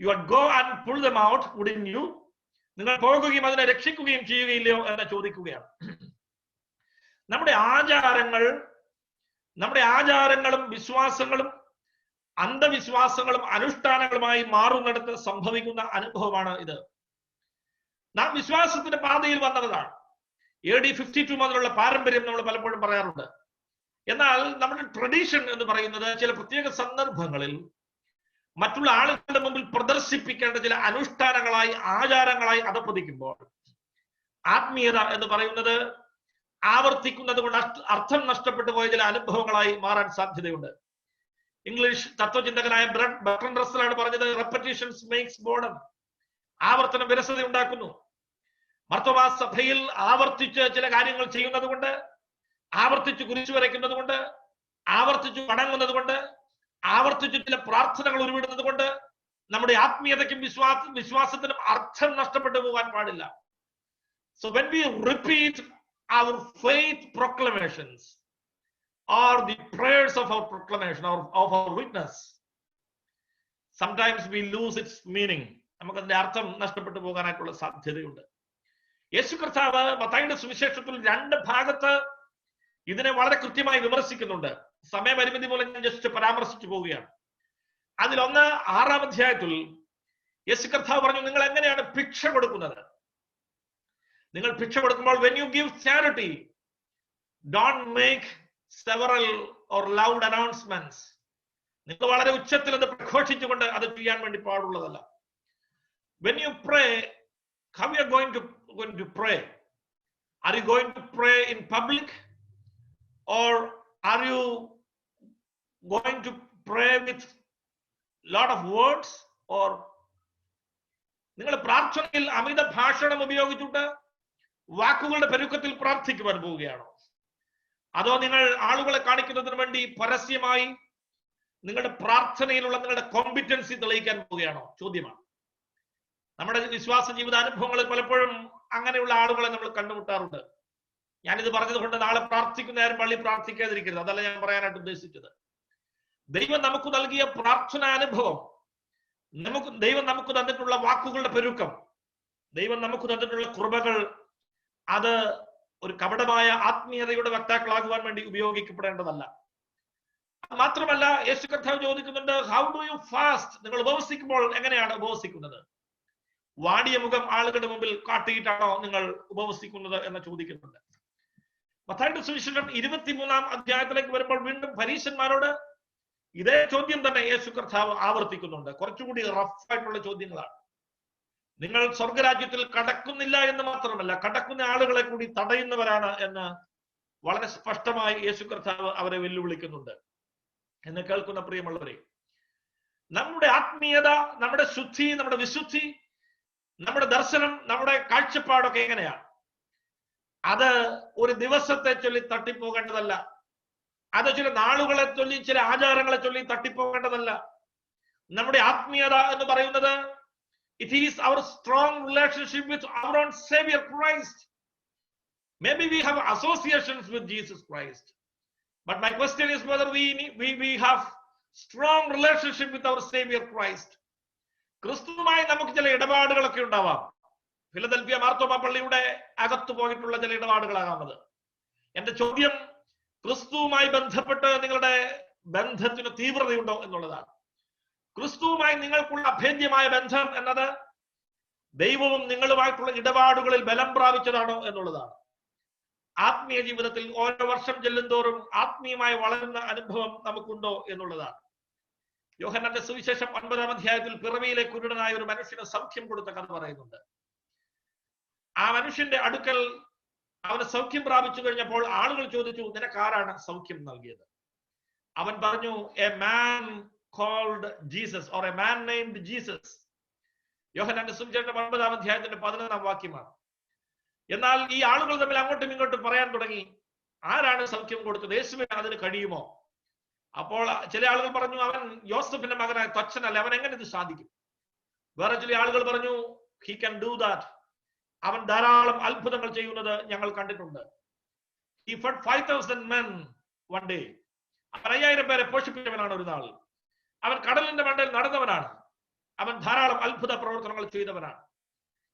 You would go and pull them out, wouldn't you? നിങ്ങൾ പോകുകയും അതിനെ രക്ഷിക്കുകയും ചെയ്യുകയില്ലയോ എന്ന് ചോദിക്കുകയാണ്. നമ്മുടെ ആചാരങ്ങളും വിശ്വാസങ്ങളും അന്ധവിശ്വാസങ്ങളും അനുഷ്ഠാനങ്ങളുമായി മാറുന്നിടത്ത് സംഭവിക്കുന്ന അനുഭവമാണ് ഇത്. നാം വിശ്വാസത്തിന്റെ പാതയിൽ വന്നതാണ്. AD 52 മുതലുള്ള പാരമ്പര്യം നമ്മൾ പലപ്പോഴും പറയാറുണ്ട്. എന്നാൽ നമ്മുടെ ട്രഡീഷൻ എന്ന് പറയുന്നത് ചില പ്രത്യേക സന്ദർഭങ്ങളിൽ മറ്റുള്ള ആളുകളുടെ മുമ്പിൽ പ്രദർശിപ്പിക്കേണ്ട ചില അനുഷ്ഠാനങ്ങളായി ആചാരങ്ങളായി അധപ്പതിക്കുമ്പോൾ ആത്മീയത എന്ന് പറയുന്നത് ആവർത്തിക്കുന്നത് കൊണ്ട് അർത്ഥം നഷ്ടപ്പെട്ടു പോയ ചില അനുഭവങ്ങളായി മാറാൻ സാധ്യതയുണ്ട്. ഇംഗ്ലീഷ് തത്വചിന്തകനായ ബർട്രൻഡ് റസ്സലാണ് പറഞ്ഞത്, റെപ്പറ്റീഷൻസ് മേക്സ് ബോർഡം. ആവർത്തനം വിരസത ഉണ്ടാക്കുന്നു. മർത്തോമാ സഭയിൽ ആവർത്തിച്ച് ചില കാര്യങ്ങൾ ചെയ്യുന്നത് കൊണ്ട്, ആവർത്തിച്ച് കുരിശു വരയ്ക്കുന്നത് കൊണ്ട്, ആവർത്തിച്ച് വണങ്ങുന്നത് കൊണ്ട്, ആവർത്തിച്ച് ചില പ്രാർത്ഥനകൾ ഉരുവിടുന്നത് കൊണ്ട് നമ്മുടെ ആത്മീയതയ്ക്കും വിശ്വാസത്തിനും അർത്ഥം നഷ്ടപ്പെട്ടു പോകാൻ പാടില്ല. So when we repeat our faith proclamations or the prayers of our proclamation or of our witness, sometimes we lose its meaning. നമുക്ക് അതിന്റെ അർത്ഥം നഷ്ടപ്പെട്ടു പോകാനായിട്ടുള്ള സാധ്യതയുണ്ട്. യേശു കർത്താവ് മത്തായിയുടെ സുവിശേഷത്തിൽ 2 ഭാഗത്ത് ഇതിനെ വളരെ കൃത്യമായി വിമർശിക്കുന്നുണ്ട്. സമയപരിമിതി മൂലം ഞാൻ ജസ്റ്റ് പരാമർശിച്ചു പോവുകയാണ്. അതിലൊന്ന് 6-ാം അധ്യായത്തിൽ യേശു കർത്താവ് പറഞ്ഞു, നിങ്ങൾ എങ്ങനെയാണ് ഭിക്ഷ കൊടുക്കുന്നത്? നിങ്ങൾ ഭിക്ഷ കൊടുക്കുമ്പോൾ when you give charity, don't make several or loud announcements. നിങ്ങൾ വളരെ ഉച്ചത്തിൽ അത് പ്രഘോഷിച്ചുകൊണ്ട് അത് ചെയ്യാൻ വേണ്ടി പാടുള്ളതല്ല. When you pray, how you are going to pray? Are you going to pray in public, or are you going to pray with lot of words? Or നിങ്ങൾ പ്രാർത്ഥനയിൽ അമിത ഭാഷണം ഉപയോഗിച്ചിട്ട് വാക്കുകളുടെ പെരുക്കത്തിൽ പ്രാർത്ഥിക്കുവാൻ പോവുകയാണോ? അതോ നിങ്ങൾ ആളുകളെ കാണിക്കുന്നതിന് വേണ്ടി പരസ്യമായി നിങ്ങളുടെ പ്രാർത്ഥനയിലുള്ള നിങ്ങളുടെ കോമ്പിറ്റൻസി തെളിയിക്കാൻ പോവുകയാണോ? ചോദ്യമാണ്. നമ്മുടെ വിശ്വാസ ജീവിതാനുഭവങ്ങളിൽ പലപ്പോഴും അങ്ങനെയുള്ള ആളുകളെ നമ്മൾ കണ്ടുമുട്ടാറുണ്ട്. ഞാനിത് പറഞ്ഞത് കൊണ്ട് നാളെ പ്രാർത്ഥിക്കുന്ന ആരും പള്ളി പ്രാർത്ഥിക്കാതിരിക്കരുത്, അതല്ല ഞാൻ പറയാനായിട്ട് ഉദ്ദേശിച്ചത്. ദൈവം നമുക്ക് നൽകിയ പ്രാർത്ഥനാനുഭവം, ദൈവം നമുക്ക് തന്നിട്ടുള്ള വാക്കുകളുടെ പെരുക്കം, ദൈവം നമുക്ക് തന്നിട്ടുള്ള കൃപകൾ, അത് ഒരു കപടമായ ആത്മീയതയുടെ വക്താക്കളാകുവാൻ വേണ്ടി ഉപയോഗിക്കപ്പെടേണ്ടതല്ല. മാത്രമല്ല യേശു കർത്താവ് ചോദിക്കുന്നുണ്ട്, ഹൗ ഡു യു ഫാസ്റ്റ്? നിങ്ങൾ ഉപവസിക്കുമ്പോൾ എങ്ങനെയാണ് ഉപവസിക്കുന്നത്? വാടിയ മുഖം ആളുകളുടെ മുമ്പിൽ കാട്ടിയിട്ടാണോ നിങ്ങൾ ഉപവസിക്കുന്നത് എന്ന് ചോദിക്കുന്നുണ്ട്. മത്തായിയുടെ സുവിശേഷം 23-ാം അധ്യായത്തിലേക്ക് വരുമ്പോൾ വീണ്ടും പരീശന്മാരോട് ഇതേ ചോദ്യം തന്നെ യേശു കർത്താവ് ആവർത്തിക്കുന്നുണ്ട്. കുറച്ചുകൂടി റഫ് ആയിട്ടുള്ള ചോദ്യങ്ങളാണ്. നിങ്ങൾ സ്വർഗരാജ്യത്തിൽ കടക്കുന്നില്ല എന്ന് മാത്രമല്ല, കടക്കുന്ന ആളുകളെ കൂടി തടയുന്നവരാണ് എന്ന് വളരെ സ്പഷ്ടമായി യേശു കർത്താവ് അവരെ വെല്ലുവിളിക്കുന്നുണ്ട്. എന്ന് കേൾക്കുന്ന പ്രിയമുള്ളവരെ, നമ്മുടെ ആത്മീയത, നമ്മുടെ ശുദ്ധി, നമ്മുടെ വിശുദ്ധി, നമ്മുടെ ദർശനം, നമ്മുടെ കാഴ്ചപ്പാടൊക്കെ എങ്ങനെയാണ്? അത് ഒരു ദിവസത്തെ ചൊല്ലി തട്ടിപ്പോകേണ്ടതല്ല. അത് ചില നാളുകളെ ചൊല്ലി, ചില ആചാരങ്ങളെ ചൊല്ലി തട്ടിപ്പോകേണ്ടതല്ല. നമ്മുടെ ആത്മീയത എന്ന് പറയുന്നത് it is our strong relationship with our own Savior Christ. Maybe we have associations with Jesus Christ, but my question is whether we have strong relationship with our Savior Christ. ക്രിസ്തുവുമായി നമുക്ക് ചില ഇടപാടുകളൊക്കെ ഉണ്ടാവാം. ഫിലദൽഫിയ മാർത്തോമ പള്ളിയുടെ അകത്തു പോയിട്ടുള്ള ചില ഇടപാടുകളാകാമത്. എന്റെ ചോദ്യം, ക്രിസ്തുവുമായി ബന്ധപ്പെട്ട് നിങ്ങളുടെ ബന്ധത്തിന് തീവ്രതയുണ്ടോ എന്നുള്ളതാണ്. ക്രിസ്തുവുമായി നിങ്ങൾക്കുള്ള അഭേദ്യമായ ബന്ധം എന്നത് ദൈവവും നിങ്ങളുമായിട്ടുള്ള ഇടപാടുകളിൽ ബലം പ്രാപിച്ചതാണോ എന്നുള്ളതാണ്. ആത്മീയ ജീവിതത്തിൽ ഓരോ വർഷം ചെല്ലുന്തോറും ആത്മീയമായി വളരുന്ന അനുഭവം നമുക്കുണ്ടോ എന്നുള്ളതാണ്. യോഹന്നാന്റെ സുവിശേഷം 9-ാം അധ്യായത്തിൽ പിറവിയിലെ കുരുടനായ ഒരു മനുഷ്യന് സൗഖ്യം കൊടുത്ത കഥ പറയുന്നുണ്ട്. ആ മനുഷ്യന്റെ അടുക്കൽ അവന് സൗഖ്യം പ്രാപിച്ചു കഴിഞ്ഞപ്പോൾ ആളുകൾ ചോദിച്ചു, നിനക്കാരാണ് സൗഖ്യം നൽകിയത്? അവൻ പറഞ്ഞു, a man called Jesus, or a man named Jesus. യോഹന്നാന്റെ സുവിശേഷം 9-ാം അധ്യായത്തിന്റെ 11-ാം വാക്യമാണ്. എന്നാൽ ഈ ആളുകൾ തമ്മിൽ അങ്ങോട്ടും ഇങ്ങോട്ടും പറയാൻ തുടങ്ങി, ആരാണ് സൗഖ്യം കൊടുത്തത്? യേശുവിന് അതിന് കഴിയുമോ? അപ്പോൾ ചില ആളുകൾ പറഞ്ഞു, അവൻ യോസഫിന്റെ മകനായ ത്വച്ചനല്ല, അവൻ എങ്ങനെ ഇത് സാധിക്കും? വേറെ ചില ആളുകൾ പറഞ്ഞു, he can do that. അവൻ ധാരാളം അത്ഭുതങ്ങൾ ചെയ്യുന്നത് ഞങ്ങൾ കണ്ടിട്ടുണ്ട്. he fed 5,000 men one day. അവൻ 5,000 പേരെ പോഷിപ്പിച്ചവനാണ് ഒരു നാൾ. അവൻ കടലിന്റെ മണ്ടയിൽ നടന്നവനാണ്. അവൻ ധാരാളം അത്ഭുത പ്രവർത്തനങ്ങൾ ചെയ്തവനാണ്.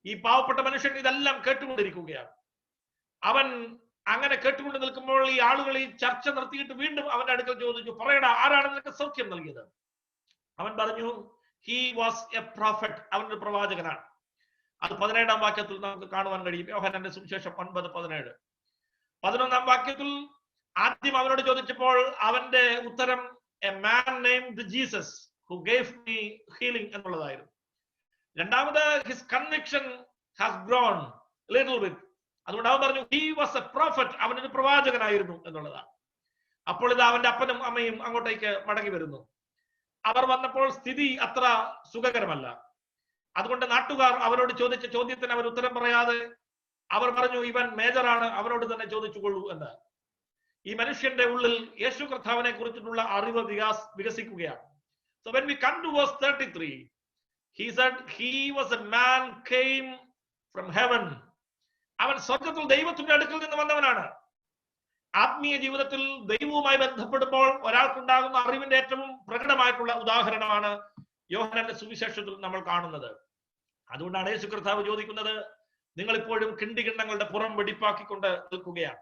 ഈ പാവപ്പെട്ട മനുഷ്യൻ ഇതെല്ലാം കേട്ടുകൊണ്ടിരിക്കുകയാണ്. അവൻ അങ്ങനെ കേട്ടുകൊണ്ട് നിൽക്കുമ്പോൾ ഈ ആളുകൾ ഈ ചർച്ച നിർത്തിയിട്ട് വീണ്ടും അവന്റെ അടുക്കൽ ചോദിച്ചു, പറയടാ, ആരാണ് നിനക്ക് സൗഖ്യം നൽകിയത്? അവൻ പറഞ്ഞു, he was a prophet. അവൻ ഒരു പ്രവാചകനാണ്. അത് 17-ാം വാക്യത്തിൽ നമുക്ക് കാണുവാൻ കഴിയും. യോഹന്നാന്റെ സുവിശേഷം 9:17. 11-ാം വാക്യത്തിൽ ആദ്യം അവനോട് ചോദിച്ചപ്പോൾ അവന്റെ ഉത്തരം a man named Jesus who gave me healing എന്നുള്ളതായിരുന്നു. രണ്ടാമത് his conviction has grown little bit. അതുകൊണ്ട് അവൻ പറഞ്ഞു, he was a prophet. അവനൊരു പ്രവാചകനായിരുന്നു എന്നുള്ളതാണ്. അപ്പോൾ ഇത് അവന്റെ അപ്പനും അമ്മയും അങ്ങോട്ടേക്ക് മടങ്ങി വരുന്നു. അവർ വന്നപ്പോൾ സ്ഥിതി അത്ര സുഖകരമല്ല. അതുകൊണ്ട് നാട്ടുകാർ അവരോട് ചോദിച്ച ചോദ്യത്തിന് അവർ ഉത്തരം പറയാതെ അവർ പറഞ്ഞു, ഇവൻ മേജറാണ്, അവരോട് തന്നെ ചോദിച്ചുകൊള്ളൂ എന്ന്. ഈ മനുഷ്യന്റെ ഉള്ളിൽ യേശു കർത്താവിനെ കുറിച്ചിട്ടുള്ള അറിവ് വികസിക്കുകയാണ്. So when we come to verse 33, he said he was a man came from heaven. അവൻ സ്വർഗ്ഗത്തിൽ ദൈവത്തിന്റെ അടുക്കൽ നിന്ന് വന്നവനാണ്. ആത്മീയ ജീവിതത്തിൽ ദൈവവുമായി ബന്ധപ്പെടുമ്പോൾ ഒരാൾക്കുണ്ടാകുന്ന അറിവിന്റെ ഏറ്റവും പ്രകടമായിട്ടുള്ള ഉദാഹരണമാണ് യോഹന്നാന്റെ സുവിശേഷത്തിൽ നമ്മൾ കാണുന്നത്. അതുകൊണ്ടാണ് യേശു കർത്താവ് ചോദിക്കുന്നത്, നിങ്ങൾ ഇപ്പോഴും കിണ്ടികിണ്ണങ്ങളുടെ പുറം വെടിപ്പാക്കിക്കൊണ്ട് നിൽക്കുകയാണ്.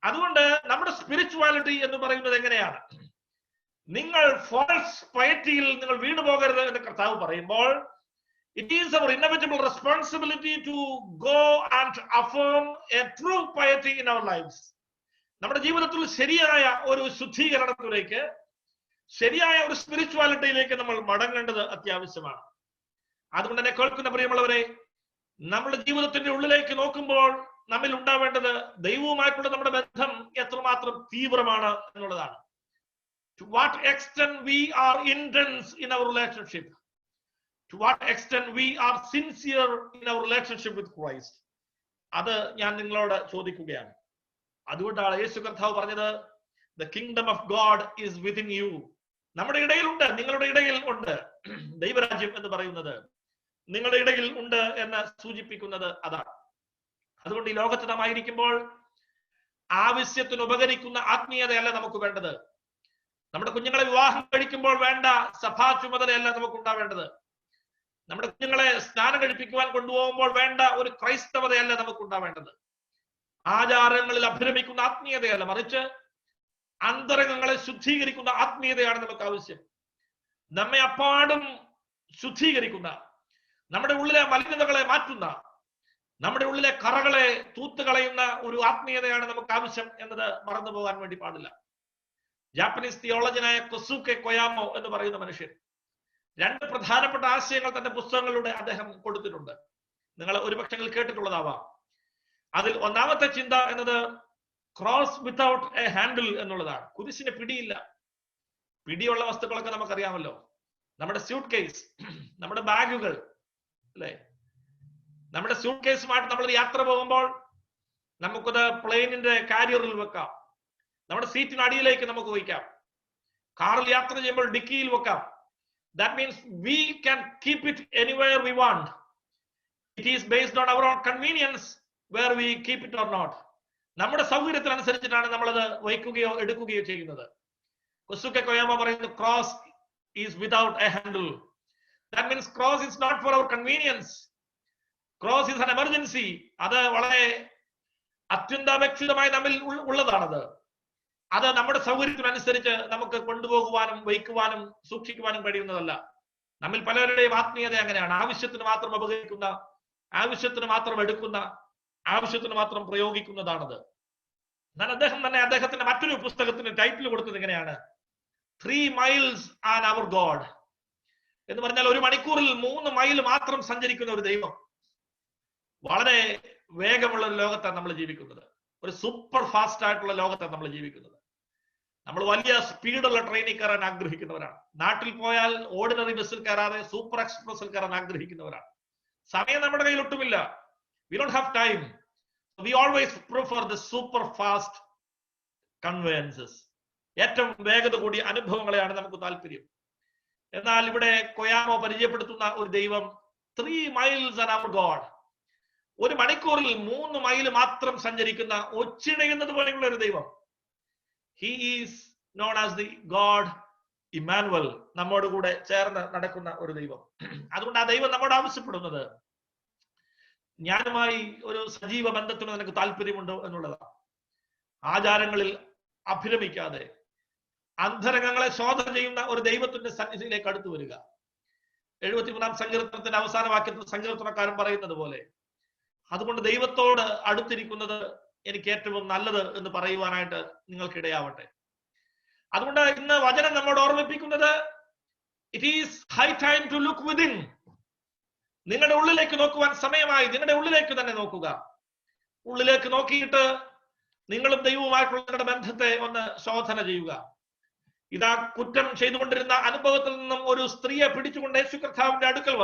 അതുകൊണ്ട് നമ്മുടെ സ്പിരിച്വാലിറ്റി എന്ന് പറയുന്നത് എങ്ങനെയാണ്? നിങ്ങൾ ഫോൾസ് പയറ്റിയിൽ നിങ്ങൾ വീണു പോകരുത് എന്ന് കർത്താവ് പറയുമ്പോൾ, it is our inevitable responsibility to go and affirm a true piety in our lives. നമ്മുടെ ജീവിതത്തിൽ ശരിയായ ഒരു ശുദ്ധീകരണത്തിലേക്ക്, ശരിയായ ഒരു സ്പിരിച്വാലിറ്റിയിലേക്ക് നമ്മൾ മടങ്ങേണ്ടത് അത്യാവശ്യമാണ്. അതുകൊണ്ട് തന്നെ കേൾക്കുന്ന പ്രിയമുള്ളവരെ, നമ്മുടെ ജീവിതത്തിന്റെ ഉള്ളിലേക്ക് നോക്കുമ്പോൾ നമ്മിൽ ഉണ്ടാവേണ്ടത് ദൈവവുമായിട്ടുള്ള നമ്മുടെ ബന്ധം എത്രമാത്രം തീവ്രമാണ് എന്നുള്ളതാണ്. To what extent we are intense in our relationship, to what extent we are sincere in our relationship with Christ, അത് ഞാൻ നിങ്ങളോട് ചോദിക്കുകയാണ്. അതുകൊണ്ടാണ് യേശു കർത്താവ് പറഞ്ഞത്, the kingdom of God is within you. നമ്മുടെ ഇടയിലുണ്ട്, നിങ്ങളുടെ ഇടയിൽ ഉണ്ട്. ദൈവരാജ്യം എന്ന് പറയുന്നത് നിങ്ങളുടെ ഇടയിൽ ഉണ്ട് എന്ന് സൂചിപ്പിക്കുന്നത് അതാണ്. അതുകൊണ്ട് ഈ ലോകത്ത് നാം ആയിരിക്കുമ്പോൾ ആവശ്യത്തിന് ഉപകരിക്കുന്ന ആത്മീയതയല്ല നമുക്ക് വേണ്ടത്. നമ്മുടെ കുഞ്ഞുങ്ങളെ വിവാഹം കഴിക്കുമ്പോൾ വേണ്ട സഭാ ചുമതലയല്ല നമുക്ക് ഉണ്ടാവേണ്ടത്. നമ്മുടെ കുഞ്ഞുങ്ങളെ സ്നാനം കഴിപ്പിക്കുവാൻ കൊണ്ടുപോകുമ്പോൾ വേണ്ട ഒരു ക്രൈസ്തവതയല്ല നമുക്ക് ഉണ്ടാവേണ്ടത്. ആചാരങ്ങളിൽ അഭിരമിക്കുന്ന ആത്മീയതയല്ല, മറിച്ച് അന്തരംഗങ്ങളെ ശുദ്ധീകരിക്കുന്ന ആത്മീയതയാണ് നമുക്ക് ആവശ്യം. നമ്മെ അപ്പാടും ശുദ്ധീകരിക്കുന്ന, നമ്മുടെ ഉള്ളിലെ മലിനതകളെ മാറ്റുന്ന, നമ്മുടെ ഉള്ളിലെ കറകളെ തൂത്തുകളയുന്ന ഒരു ആത്മീയതയാണ് നമുക്ക് ആവശ്യം എന്നത് മറന്നു പോകാൻ വേണ്ടി പാടില്ല. ജാപ്പനീസ് തിയോളജനായ കൊസുക്കെ കൊയാമോ എന്ന് പറയുന്ന മനുഷ്യൻ 2 പ്രധാനപ്പെട്ട ആശയങ്ങൾ തന്റെ പുസ്തകങ്ങളിലൂടെ അദ്ദേഹം കൊടുത്തിട്ടുണ്ട്. നിങ്ങൾ ഒരുപക്ഷെ കേട്ടിട്ടുള്ളതാവാം. അതിൽ ഒന്നാമത്തെ ചിന്ത എന്നത് ക്രോസ് വിത്തൗട്ട് എ ഹാൻഡിൽ എന്നുള്ളതാണ്. കുരിശിന് പിടിയില്ല. പിടിയുള്ള വസ്തുക്കളൊക്കെ നമുക്കറിയാമല്ലോ. നമ്മുടെ സ്യൂട്ട് കേസ്, നമ്മുടെ ബാഗുകൾ, അല്ലെ? നമ്മുടെ സ്യൂട്ട് കേസുമായിട്ട് നമ്മൾ യാത്ര പോകുമ്പോൾ നമുക്കത് പ്ലെയിനിന്റെ കാരിയറിൽ വെക്കാം. നമ്മുടെ സീറ്റിന് അടിയിലേക്ക് നമുക്ക് വയ്ക്കാം. കാറിൽ യാത്ര ചെയ്യുമ്പോൾ ഡിക്കിയിൽ വെക്കാം. That means we can keep it anywhere we want. It is based on our own convenience where we keep it or not. നമ്മുടെ സൗകര്യത്തിനനുസരിച്ചിട്ടാണ് നമ്മളത് വയ്ക്കുകയോ എടുക്കുകയോ ചെയ്യുന്നത്. കൊസുക്കെ കൊയാമ പറയുന്നു, cross is without a handle. That means cross is not for our convenience. Cross is an emergency. അത് വളരെ അത്യന്താപേക്ഷിതമായി നമ്മിൽ ഉള്ളതാണത്. അത് നമ്മുടെ സൗകര്യത്തിനനുസരിച്ച് നമുക്ക് കൊണ്ടുപോകുവാനും വയ്ക്കുവാനും സൂക്ഷിക്കുവാനും കഴിയുന്നതല്ല. നമ്മിൽ പലരുടെയും ആത്മീയത അങ്ങനെയാണ്. ആവശ്യത്തിന് മാത്രം ഉപകരിക്കുന്ന, ആവശ്യത്തിന് മാത്രം എടുക്കുന്ന, ആവശ്യത്തിന് മാത്രം പ്രയോഗിക്കുന്നതാണത്. എന്നാൽ അദ്ദേഹം തന്നെ അദ്ദേഹത്തിന്റെ മറ്റൊരു പുസ്തകത്തിന് ടൈറ്റിൽ കൊടുത്തത് ഇങ്ങനെയാണ്, 3 miles and our God. എന്ന് പറഞ്ഞാൽ 1 മണിക്കൂറിൽ 3 മൈൽ മാത്രം സഞ്ചരിക്കുന്ന ഒരു ദൈവം. വളരെ വേഗമുള്ള ഒരു ലോകത്താണ് നമ്മൾ ജീവിക്കുന്നത്. ഒരു സൂപ്പർ ഫാസ്റ്റ് ആയിട്ടുള്ള ലോകത്താണ് നമ്മൾ ജീവിക്കുന്നത്. നമ്മൾ വലിയ സ്പീഡുള്ള ട്രെയിനിൽ കയറാൻ ആഗ്രഹിക്കുന്നവരാണ്. നാട്ടിൽ പോയാൽ ഓർഡിനറി ബസ്സിൽ കയറാതെ സൂപ്പർ എക്സ്പ്രസിൽ കയറാൻ ആഗ്രഹിക്കുന്നവരാണ്. സമയം നമ്മുടെ കയ്യിൽ ഒട്ടുമില്ല. We don't have time. We always prefer the super fast conveyances. ഏറ്റവും വേഗത കൂടിയ അനുഭവങ്ങളെയാണ് നമുക്ക് താല്പര്യം. എന്നാൽ ഇവിടെ കൊയാമോ പരിചയപ്പെടുത്തുന്ന ഒരു ദൈവം 3 miles and our God. 1 മണിക്കൂറിൽ 3 മൈൽ മാത്രം സഞ്ചരിക്കുന്ന, ഒച്ചിണയുന്നത് പോലെയുള്ള ഒരു ദൈവം. He is known as the God Emmanuel. നമ്മോട് കൂടെ ചേർന്ന് നടക്കുന്ന ഒരു ദൈവം. അതുകൊണ്ട് ആ ദൈവം നമ്മോട് ആവശ്യപ്പെടുന്നത്, ഞാനുമായി ഒരു സജീവ ബന്ധത്തിന് നിനക്ക് താല്പര്യമുണ്ടോ എന്നുള്ളതാണ്. ആചാരങ്ങളിൽ അഭിരമിക്കാതെ അന്തരംഗങ്ങളെ ശോധന ചെയ്യുന്ന ഒരു ദൈവത്തിന്റെ സന്നിധിയിലേക്ക് അടുത്തു വരിക. 73-ാം സങ്കീർത്തനത്തിന്റെ അവസാന വാക്യത്തിൽ സങ്കീർത്തനക്കാരൻ പറയുന്നത് പോലെ, അതുകൊണ്ട് ദൈവത്തോട് അടുത്തിരിക്കുന്നത് എനിക്ക് ഏറ്റവും നല്ലത് എന്ന് പറയുവാനായിട്ട് നിങ്ങൾക്കിടയാവട്ടെ. അതുകൊണ്ട് ഇന്ന് വചനം നമ്മോട് ഓർമ്മിപ്പിക്കുന്നത്, it is high time to look within. നിങ്ങളുടെ ഉള്ളിലേക്ക് നോക്കുവാൻ സമയമായി. നിങ്ങളുടെ ഉള്ളിലേക്ക് തന്നെ നോക്കുക. ഉള്ളിലേക്ക് നോക്കിയിട്ട് നിങ്ങളും ദൈവവുമായിട്ടുള്ള നിങ്ങളുടെ ബന്ധത്തെ ഒന്ന് ശോധന ചെയ്യുക. ഇതാ കുറ്റം ചെയ്തുകൊണ്ടിരുന്ന അനുഭവത്തിൽ നിന്നും ഒരു സ്ത്രീയെ പിടിച്ചുകൊണ്ട് യേശു കർത്താവിന്റെ അടുക്കൽ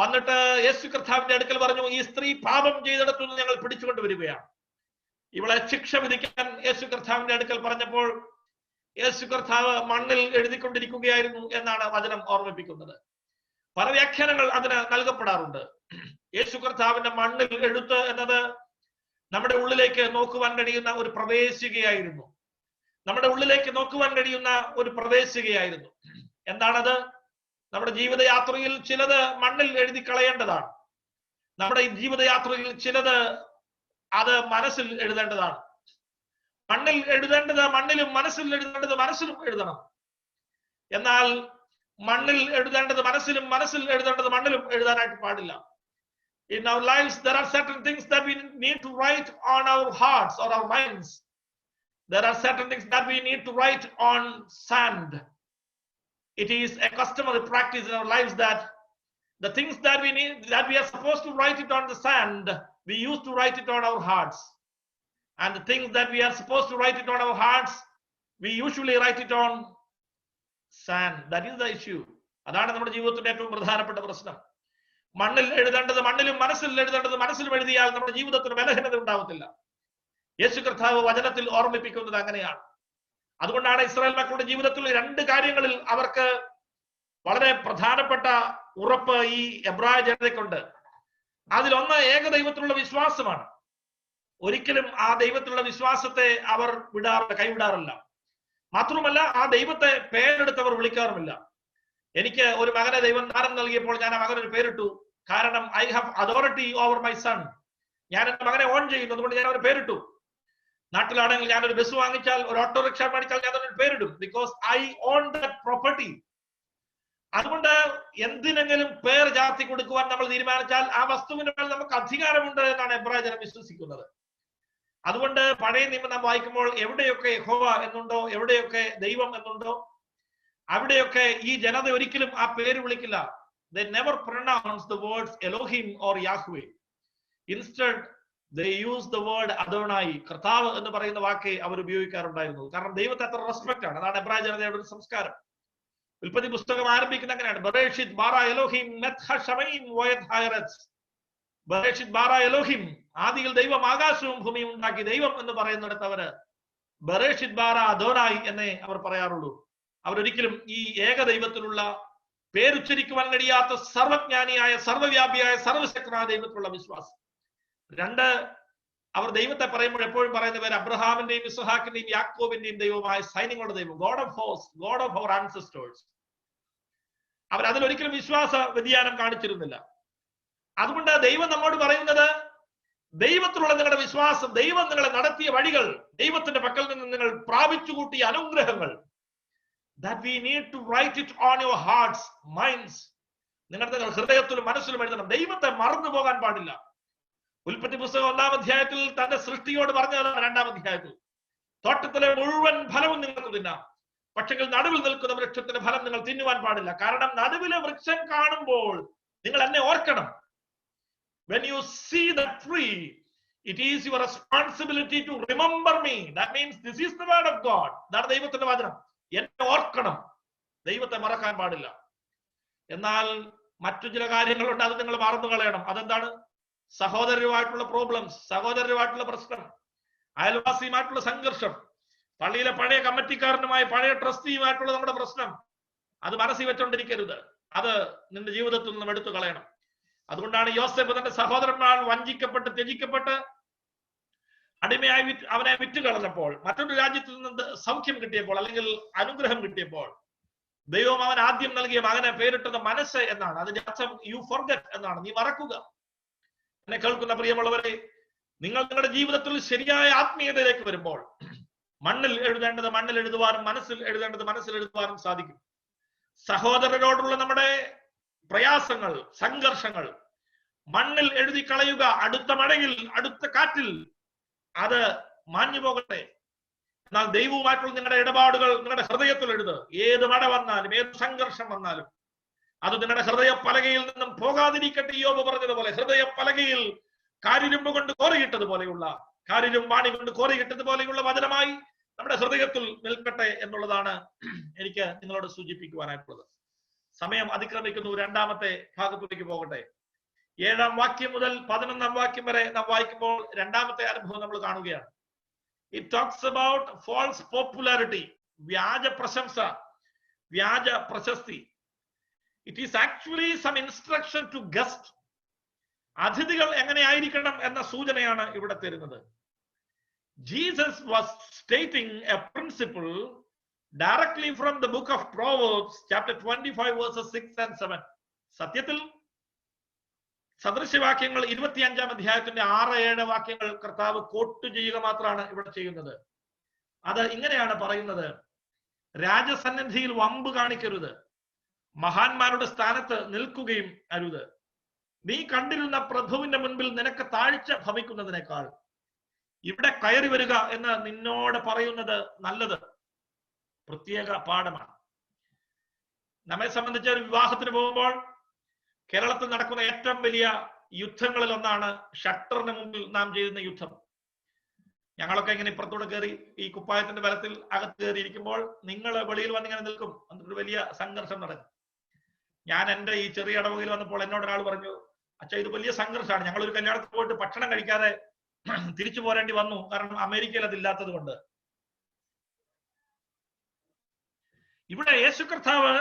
വന്നിട്ട് യേശു കർത്താവിന്റെ അടുക്കൽ പറഞ്ഞു, ഈ സ്ത്രീ പാപം ചെയ്തിടത്തു നിന്ന് ഞങ്ങൾ പിടിച്ചുകൊണ്ട് വരികയാണ്. ഇവളെ ശിക്ഷ വിധിക്കാൻ യേശു കർത്താവിന്റെ അടുക്കൽ പറഞ്ഞപ്പോൾ യേശു കർത്താവ് മണ്ണിൽ എഴുതിക്കൊണ്ടിരിക്കുകയായിരുന്നു എന്നാണ് വചനം ഓർമ്മിപ്പിക്കുന്നത്. പല വ്യാഖ്യാനങ്ങൾ അതിന് നൽകപ്പെടാറുണ്ട്. യേശു കർത്താവിന്റെ മണ്ണിൽ എഴുത്ത് എന്നത് നമ്മുടെ ഉള്ളിലേക്ക് നോക്കുവാൻ കഴിയുന്ന ഒരു പ്രവേശികയായിരുന്നു. നമ്മുടെ ഉള്ളിലേക്ക് നോക്കുവാൻ കഴിയുന്ന ഒരു പ്രവേശികയായിരുന്നു. എന്താണത്? നമ്മുടെ ജീവിതയാത്രയിൽ ചിലത് മണ്ണിൽ എഴുതി കളയേണ്ടതാണ്. നമ്മുടെ ജീവിതയാത്രയിൽ ചിലത് അത് മനസ്സിൽ എഴുതേണ്ടതാണ്. മണ്ണിൽ എഴുതേണ്ടത് മണ്ണിലും, മനസ്സിൽ എഴുതേണ്ടത് മനസ്സിലും എഴുതണം. എന്നാൽ മണ്ണിൽ എഴുതേണ്ടത് മനസ്സിലും, മനസ്സിൽ എഴുതേണ്ടത് മണ്ണിലും എഴുതാനായിട്ട് പാടില്ല. In our lives there are certain things that we need to write on our hearts or our minds. There are certain things that we need to write on sand. It is a customary practice in our lives that the things that we are supposed to write it on the sand, we used to write it on our hearts. And the things that we are supposed to write it on our hearts, we usually write it on sand. That is the issue. അതാണ് നമ്മുടെ ജീവിതത്തിന്റെ ഏറ്റവും പ്രധാനപ്പെട്ട പ്രശ്നം. മണ്ണിൽ എഴുതേണ്ടത് മണ്ണിലും, മനസ്സിൽ എഴുതേണ്ടത് മനസ്സിലും എഴുതിയാൽ നമ്മുടെ ജീവിതത്തിന് ബലഹീനത ഉണ്ടാവത്തില്ല. യേശു കർത്താവ് വചനത്തിൽ ഓർമ്മിപ്പിക്കുന്നത് അങ്ങനെയാണ്. അതുകൊണ്ടാണ് ഇസ്രായേൽ മക്കളുടെ ജീവിതത്തിൽ 2 കാര്യങ്ങളിൽ അവർക്ക് വളരെ പ്രധാനപ്പെട്ട ഉറപ്പ് ഈ എബ്രായ ജനതയ്ക്കുണ്ട്. അതിലൊന്ന് ഏകദൈവത്തിലുള്ള വിശ്വാസമാണ്. ഒരിക്കലും ആ ദൈവത്തിലുള്ള വിശ്വാസത്തെ അവർ കൈവിടാറില്ല. മാത്രമല്ല ആ ദൈവത്തെ പേരെടുത്തവർ വിളിക്കാറുമില്ല. എനിക്ക് ഒരു മകനെ ദൈവം ദാനം നൽകിയപ്പോൾ ഞാൻ ആ മകനൊരു പേരിട്ടു. കാരണം I have authority over my son. ഞാൻ എന്റെ മകനെ ഓൺ ചെയ്യുന്നു, അതുകൊണ്ട് ഞാൻ അവന് പേരിട്ടു. നാട്ടിലാണെങ്കിൽ ഞാനൊരു ബസ് വാങ്ങിച്ചാൽ, ഒരു ഓട്ടോറിക്ഷ മേടിച്ചാൽ ഞാൻ അതിനൊരു പേരിടും. Because I own that property. അതുകൊണ്ട് എന്തിനെങ്കിലും പേർ ചാർത്തി കൊടുക്കുവാൻ നമ്മൾ തീരുമാനിച്ചാൽ ആ വസ്തുവിന് മേൽ നമുക്ക് അധികാരമുണ്ട് എന്നാണ് എബ്രായ ജനം വിശ്വസിക്കുന്നത്. അതുകൊണ്ട് പഴയ നിയമം നാം വായിക്കുമ്പോൾ എവിടെയൊക്കെ യഹോവ എന്നുണ്ടോ, എവിടെയൊക്കെ ദൈവം എന്നുണ്ടോ, അവിടെയൊക്കെ ഈ ജനത ഒരിക്കലും ആ പേര് വിളിക്കില്ല. They never pronounce the words Elohim or Yahweh. Instead they use the word Adonai. കർത്താവ് എന്ന് പറയുന്ന വാക്കേ അവർ ഉപയോഗിക്കാറുണ്ടായിരുന്നു. കാരണം ദൈവത്തെ അത്ര റെസ്പെക്ട് ആണ്. അതാണ് എബ്രായ ജനതയുടെ ഒരു സംസ്കാരം. ഉൽപ്പത്തി പുസ്തകം ആരംഭിക്കുന്ന അങ്ങനെയാണ്. ബറേഷിത് ബാറ എലോഹിം മെത്ഹ ശമൈൻ വയത് ഹയറത്ത്. ബറേഷിത് ബാറ എലോഹിം, ആദിയിൽ ദൈവം ആകാശവും ഭൂമിയും ഉണ്ടാക്കി. ദൈവം എന്ന് പറയുന്നിടത്ത് അവര് ബറേഷിത് ബാര അദോനായി എന്നേ അവർ പറയാറുള്ളൂ. അവരൊരിക്കലും ഈ ഏകദൈവത്തിലുള്ള പേരുച്ചരിക്കുവാൻ കഴിയാത്ത സർവജ്ഞാനിയായ, സർവ്വവ്യാപിയായ, സർവശക്തനായ ദൈവത്തിലുള്ള വിശ്വാസം. രണ്ട്, അവർ ദൈവത്തെ പറയുമ്പോൾ എപ്പോഴും പറയുന്ന പേര് അബ്രഹാമിന്റെയും ഇസ്ഹാക്കിന്റെയും യാക്കോബിന്റെയും ദൈവമായ സൈന്യങ്ങളുടെ ദൈവം, God of host, God of our ancestors. അവർ അതിലൊരിക്കലും വിശ്വാസ വ്യതിയാനം കാണിച്ചിരുന്നില്ല. അതുകൊണ്ട് ദൈവം നമ്മോട് പറയുന്നത്, ദൈവത്തിലുള്ള നിങ്ങളുടെ വിശ്വാസം, ദൈവം നിങ്ങളെ നടത്തിയ വഴികൾ, ദൈവത്തിന്റെ പക്കൽ നിന്ന് നിങ്ങൾ പ്രാപിച്ചു കൂട്ടിയ അനുഗ്രഹങ്ങൾ, that we need to write it on your hearts, minds. നിങ്ങളുടെ ഹൃദയത്തിലും മനസ്സിലും എഴുതണം. ദൈവത്തെ മറന്നു പോകാൻ പാടില്ല. ഉൽപ്പത്തി പുസ്തകം 1-ാം അധ്യായത്തിൽ തന്റെ സൃഷ്ടിയോട് പറഞ്ഞതാണ്. 2-ാം അധ്യായത്തിൽ തോട്ടത്തിലെ മുഴുവൻ ഫലവും നിങ്ങൾക്ക് തിന്നാം, പക്ഷെങ്കിൽ നടുവിൽ നിൽക്കുന്ന വൃക്ഷത്തിന്റെ ഫലം നിങ്ങൾ തിന്നുവാൻ പാടില്ല. കാരണം നടുവിലെ വൃക്ഷം കാണുമ്പോൾ നിങ്ങൾ എന്നെ ഓർക്കണം. When you see the tree, it is your responsibility to remember me. That means this is the word of God. ഇതാണ് ദൈവത്തിന്റെ വചനം. എന്നെ ഓർക്കണം. ദൈവത്തെ മറക്കാൻ പാടില്ല. എന്നാൽ മറ്റു ചില കാര്യങ്ങളുണ്ട്, അത് നിങ്ങൾ മറന്നു കളയണം. അതെന്താണ്? സഹോദരരുമായിട്ടുള്ള പ്രോബ്ലംസ്, സഹോദരരുമായിട്ടുള്ള പ്രശ്നം, അയൽവാസിയുമായിട്ടുള്ള സംഘർഷം, പള്ളിയിലെ പഴയ കമ്മിറ്റിക്കാരനുമായി, പഴയ ട്രസ്റ്റിയുമായിട്ടുള്ള നമ്മുടെ പ്രശ്നം, അത് മനസ്സിൽ വെച്ചോണ്ടിരിക്കരുത്. അത് നിന്റെ ജീവിതത്തിൽ നിന്നും എടുത്തു കളയണം. അതുകൊണ്ടാണ് യോസേഫ് തന്റെ സഹോദരന്മാർ വഞ്ചിക്കപ്പെട്ട്, ത്യജിക്കപ്പെട്ട്, അടിമയായി അവനെ വിറ്റുകളഞ്ഞപ്പോൾ, മറ്റൊരു രാജ്യത്തിൽ നിന്ന് സൗഖ്യം കിട്ടിയപ്പോൾ, അല്ലെങ്കിൽ അനുഗ്രഹം കിട്ടിയപ്പോൾ, ദൈവം അവൻ ആദ്യം നൽകിയ മകനെ പേരിട്ടത് മനസ്സ് എന്നാണ്. അതിന്റെ അർത്ഥം യു ഫോർഗെറ്റ് എന്നാണ്, നീ മറക്കുക. എന്നെ കേൾക്കുന്ന പ്രിയമുള്ളവരെ, നിങ്ങൾ നിങ്ങളുടെ ജീവിതത്തിൽ ശരിയായ ആത്മീയതയിലേക്ക് വരുമ്പോൾ മണ്ണിൽ എഴുതേണ്ടത് മണ്ണിൽ എഴുതുവാനും മനസ്സിൽ എഴുതേണ്ടത് മനസ്സിൽ എഴുതുവാനും സാധിക്കും. സഹോദരരോടുള്ള നമ്മുടെ പ്രയാസങ്ങൾ, സംഘർഷങ്ങൾ മണ്ണിൽ എഴുതി കളയുക. അടുത്ത മഴയിൽ, അടുത്ത കാറ്റിൽ അത് മാഞ്ഞു പോകട്ടെ. എന്നാൽ ദൈവവുമായിട്ടുള്ള നിങ്ങളുടെ ഇടപാടുകൾ നിങ്ങളുടെ ഹൃദയത്തിൽ എഴുത്. ഏത് മഴ വന്നാലും, ഏത് സംഘർഷം വന്നാലും അത് നിങ്ങളുടെ ഹൃദയ പലകയിൽ നിന്നും പോകാതിരിക്കട്ടെ. യോബ് പറഞ്ഞതുപോലെ, ഹൃദയ പലകയിൽ കാരിരുമ്പ് കൊണ്ട് കോറിയിട്ടതുപോലെയുള്ള, കാരിരും വാണി കൊണ്ട് കോറിയിട്ടതുപോലെയുള്ള വചനമായി നമ്മുടെ ഹൃദയത്തിൽ നിൽക്കട്ടെ എന്നുള്ളതാണ് എനിക്ക് നിങ്ങളോട് സൂചിപ്പിക്കുവാനായിട്ടുള്ളത്. സമയം അതിക്രമിക്കുന്നു. 2-ാമത്തെ ഭാഗത്തിലേക്ക് പോകട്ടെ. 7-ാം വാക്യം മുതൽ 11-ാം വാക്യം വരെ നാം വായിക്കുമ്പോൾ 2-ാമത്തെ അനുഭവം നമ്മൾ കാണുകയാണ്. It talks about false popularity, വ്യാജ പ്രശംസ, വ്യാജ പ്രശസ്തി. It is actually some instruction to guests. അതിഥികൾ എങ്ങനെയായിരിക്കണം എന്ന സൂചനയാണ് ഇവിടെ തരുന്നത്. Jesus was stating a principle directly from the book of Proverbs, chapter 25, verses 6 and 7. സത്യത്തിൽ സദൃശവാക്യങ്ങൾ 25-ാം അധ്യായത്തിന്റെ 6-7 വാക്യങ്ങൾ കർത്താവ് കോട്ട് ചെയ്യുക മാത്രമാണ് ഇവിടെ ചെയ്യുന്നത്. അത് ഇങ്ങനെയാണ് പറയുന്നത്: രാജസന്നിധിയിൽ വമ്പ് കാണിക്കരുത്, മഹാന്മാരുടെ സ്ഥാനത്ത് നിൽക്കുകയും അരുത്. നീ കണ്ടിരുന്ന പ്രഭുവിന്റെ മുൻപിൽ നിനക്ക് താഴ്ച ഭവിക്കുന്നതിനേക്കാൾ ഇവിടെ കയറി വരിക എന്ന് നിന്നോട് പറയുന്നത് നല്ലത്. പ്രത്യേക പാഠമാണ്. നമ്മെ സംബന്ധിച്ച ഒരു വിവാഹത്തിന് പോകുമ്പോൾ കേരളത്തിൽ നടക്കുന്ന ഏറ്റവും വലിയ യുദ്ധങ്ങളിൽ ഒന്നാണ് ഷട്ടറിന് മുമ്പിൽ നാം ചെയ്യുന്ന യുദ്ധം. ഞങ്ങളൊക്കെ ഇങ്ങനെ ഇപ്പുറത്തൂടെ കയറി ഈ കുപ്പായത്തിന്റെ ബലത്തിൽ അകത്ത് കയറിയിരിക്കുമ്പോൾ നിങ്ങൾ വെളിയിൽ വന്നിങ്ങനെ നിൽക്കും. എന്നിട്ട് വലിയ സംഘർഷം നടക്കും. ഞാൻ എന്റെ ഈ ചെറിയ ഇടവകയിൽ വന്നപ്പോൾ എന്നോട് ഒരാൾ പറഞ്ഞു, അച്ഛാ ഇത് വലിയ സംഘർഷമാണ്, ഞങ്ങൾ ഒരു കല്യാണത്തിൽ പോയിട്ട് ഭക്ഷണം കഴിക്കാതെ തിരിച്ചു പോരേണ്ടി വന്നു, കാരണം അമേരിക്കയിൽ അതില്ലാത്തത് കൊണ്ട്. ഇവിടെ യേശു കർത്താവ്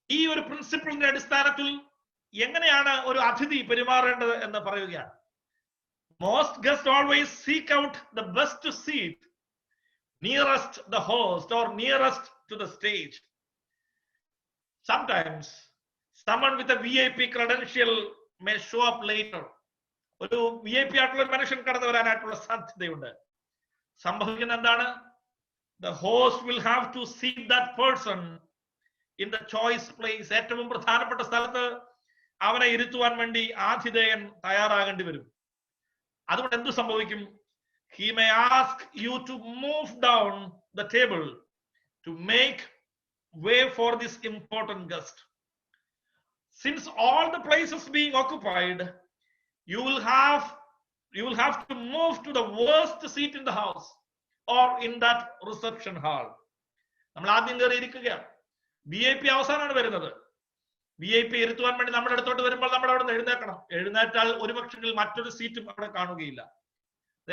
ഈ ഒരു പ്രിൻസിപ്പിളിന്റെ അടിസ്ഥാനത്തിൽ എങ്ങനെയാണ് ഒരു അതിഥി പെരുമാറേണ്ടത് എന്ന് പറയുകയാണ്. Most guests always seek out the best seat nearest the host or nearest to the stage. Sometimes someone with a VIP credential may show up later. ഒരു VIP ആയിട്ടുള്ള ഒരു മനുഷ്യൻ കടന്നു വരാനായിട്ടുള്ള സാധ്യതയുണ്ട്. സംഭവിക്കുന്ന എന്താണ്? The host will have to seat that person in the choice place. ഏറ്റവും പ്രധാനപ്പെട്ട സ്ഥലത്ത് അവനെ ഇരുത്തുവാൻ വേണ്ടി ആതിഥേയൻ തയ്യാറാകേണ്ടി വരും. അതുകൊണ്ട് എന്ത് സംഭവിക്കും? He may ask you to move down the table to make way for this important guest. Since all the places being occupied, you will have to move to the worst seat in the house or in that reception hall. നമ്മൾ ആദ്യം കയറി ഇരിക്കുകയാണ്. VIP അവസാനമാണ് വരുന്നത്. VIP ഇരുത്തുവാൻ വേണ്ടി നമ്മുടെ അടുത്തോട്ട് വരുമ്പോൾ നമ്മൾ അവിടെ നിന്ന് എഴുന്നേക്കണം. എഴുന്നേറ്റാൽ ഒരുപക്ഷെങ്കിൽ മറ്റൊരു സീറ്റും അവിടെ കാണുകയില്ല.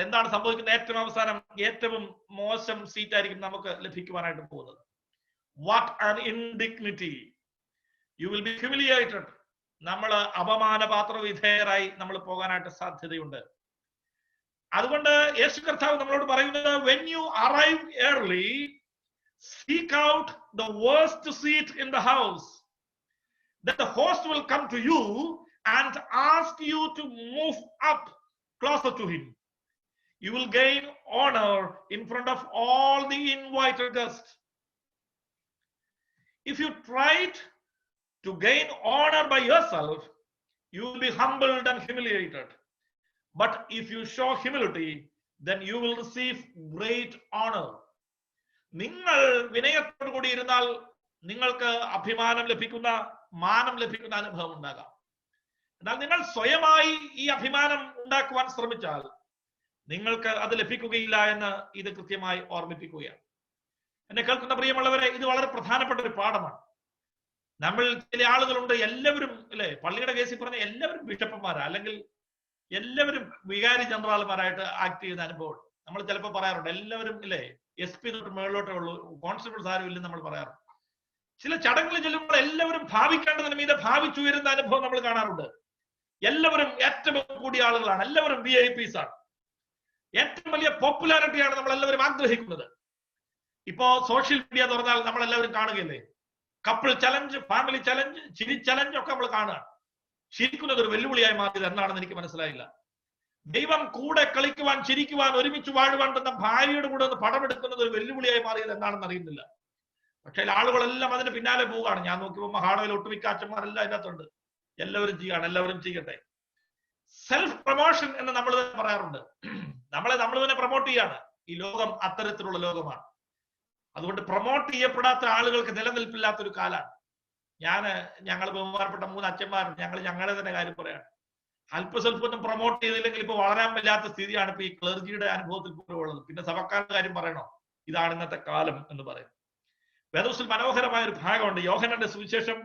എന്താണ് സംഭവിക്കുന്നത്? ഏറ്റവും അവസാനം ഏറ്റവും മോശം സീറ്റായിരിക്കും നമുക്ക് ലഭിക്കുവാനായിട്ട് പോകുന്നത്. What an indignity, you will be humiliated. നമ്മൾ അപമാനപാത്ര വിധേയരായി നമ്മൾ പോകാനായിട്ട് സാധ്യതയുണ്ട്. അതുകൊണ്ട് യേശു കർത്താവ് നമ്മളോട് പറയുന്നത്, when you arrive early, seek out the worst seat in the house. Then the host will come to you and ask you to move up closer to him. You will gain honor in front of all the invited guests. If you tried to gain honor by yourself, you will be humbled and humiliated. But if you show humility, then you will receive great honor. നിങ്ങൾ വിനയത്തോടു കൂടി ഇരുന്നാൽ നിങ്ങൾക്ക് അഭിമാനം ലഭിക്കുന്ന, മാനം ലഭിക്കുന്ന അനുഭവം ഉണ്ടാകാം. എന്നാൽ നിങ്ങൾ സ്വയമായി ഈ അഭിമാനം ഉണ്ടാക്കുവാൻ ശ്രമിച്ചാൽ നിങ്ങൾക്ക് അത് ലഭിക്കുകയില്ല എന്ന് ഇത് കൃത്യമായി ഓർമ്മിപ്പിക്കുകയാണ്. എന്നെ കേൾക്കുന്ന പ്രിയമുള്ളവരെ, ഇത് വളരെ പ്രധാനപ്പെട്ട ഒരു പാഠമാണ്. നമ്മൾ ചില ആളുകളുണ്ട്, എല്ലാവരും അല്ലെ, പള്ളിയുടെ കേസിൽ പറഞ്ഞ എല്ലാവരും ബിഷപ്പന്മാരാ, അല്ലെങ്കിൽ എല്ലാവരും വികാരി ജനറൽമാരായിട്ട് ആക്ട് ചെയ്യുന്ന അനുഭവം നമ്മൾ ചിലപ്പോൾ പറയാറുണ്ട്. എല്ലാവരും ഇല്ലേ SP തൊട്ട് മേളിലോട്ടേ ഉള്ളൂ, കോൺസ്റ്റബിൾസ് ആരും ഇല്ലെന്ന് നമ്മൾ പറയാറുണ്ട്. ചില ചടങ്ങുകൾ ചെല്ലുമ്പോൾ എല്ലാവരും ഭാവിക്കേണ്ടതിന് മീതെ ഭാവിച്ചുയരുന്ന അനുഭവം നമ്മൾ കാണാറുണ്ട്. എല്ലാവരും ഏറ്റവും കൂടിയ ആളുകളാണ്, എല്ലാവരും VIPs ആണ്, ഏറ്റവും വലിയ പോപ്പുലാരിറ്റിയാണ് നമ്മൾ എല്ലാവരും ആഗ്രഹിക്കുന്നത്. ഇപ്പോ സോഷ്യൽ മീഡിയ തുറന്നാൽ നമ്മൾ എല്ലാവരും കാണുകയല്ലേ, കപ്പിൾ ചലഞ്ച്, ഫാമിലി ചലഞ്ച്, ചിരി ചലഞ്ച് ഒക്കെ നമ്മൾ കാണുക. ചിരിക്കുന്നത് ഒരു വെല്ലുവിളിയായി മാറിയത് എന്താണെന്ന് എനിക്ക് മനസ്സിലായില്ല. ദൈവം കൂടെ കളിക്കുവാൻ, ചിരിക്കുവാൻ, ഒരുമിച്ച് വാഴുവാൻ തന്ന ഭാര്യയുടെ കൂടെ ഒന്ന് പടമെടുക്കുന്നത് ഒരു വെല്ലുവിളിയായി മാറിയത് എന്താണെന്ന് അറിയുന്നില്ല. പക്ഷേ ആളുകളെല്ലാം അതിന് പിന്നാലെ പോവുകയാണ്. ഞാൻ നോക്കിയപ്പോൾ മഹാടയിൽ ഒട്ടുമിക്ക അച്ഛന്മാരെല്ലാം അതിനകത്തുണ്ട്. എല്ലാവരും ചെയ്യുകയാണ്, എല്ലാവരും ചെയ്യട്ടെ. സെൽഫ് പ്രൊമോഷൻ എന്ന് നമ്മൾ തന്നെ പറയാറുണ്ട്. നമ്മൾ തന്നെ പ്രൊമോട്ട് ചെയ്യാണ്. ഈ ലോകം അത്തരത്തിലുള്ള ലോകമാണ്. അതുകൊണ്ട് പ്രൊമോട്ട് ചെയ്യപ്പെടാത്ത ആളുകൾക്ക് നിലനിൽപ്പില്ലാത്തൊരു കാലാണ്. ഞങ്ങൾ ബഹുമാനപ്പെട്ട 3 അച്ഛന്മാരും ഞങ്ങളുടെ തന്നെ കാര്യം പറയാണ്. അല്പസ്വല്പൊന്നും പ്രൊമോട്ട് ചെയ്തില്ലെങ്കിൽ ഇപ്പൊ വളരാൻ വല്ലാത്ത സ്ഥിതിയാണ് ഇപ്പൊ ഈ ക്ലർജിയുടെ അനുഭവത്തിൽ പോലും ഉള്ളത്. പിന്നെ സഭക്കാരുടെ കാര്യം പറയണോ? ഇതാണ് ഇന്നത്തെ കാലം എന്ന് പറയും. വേദപുസ്തകത്തിൽ മനോഹരമായ ഒരു ഭാഗമുണ്ട്. യോഹന്നാന്റെ സുവിശേഷം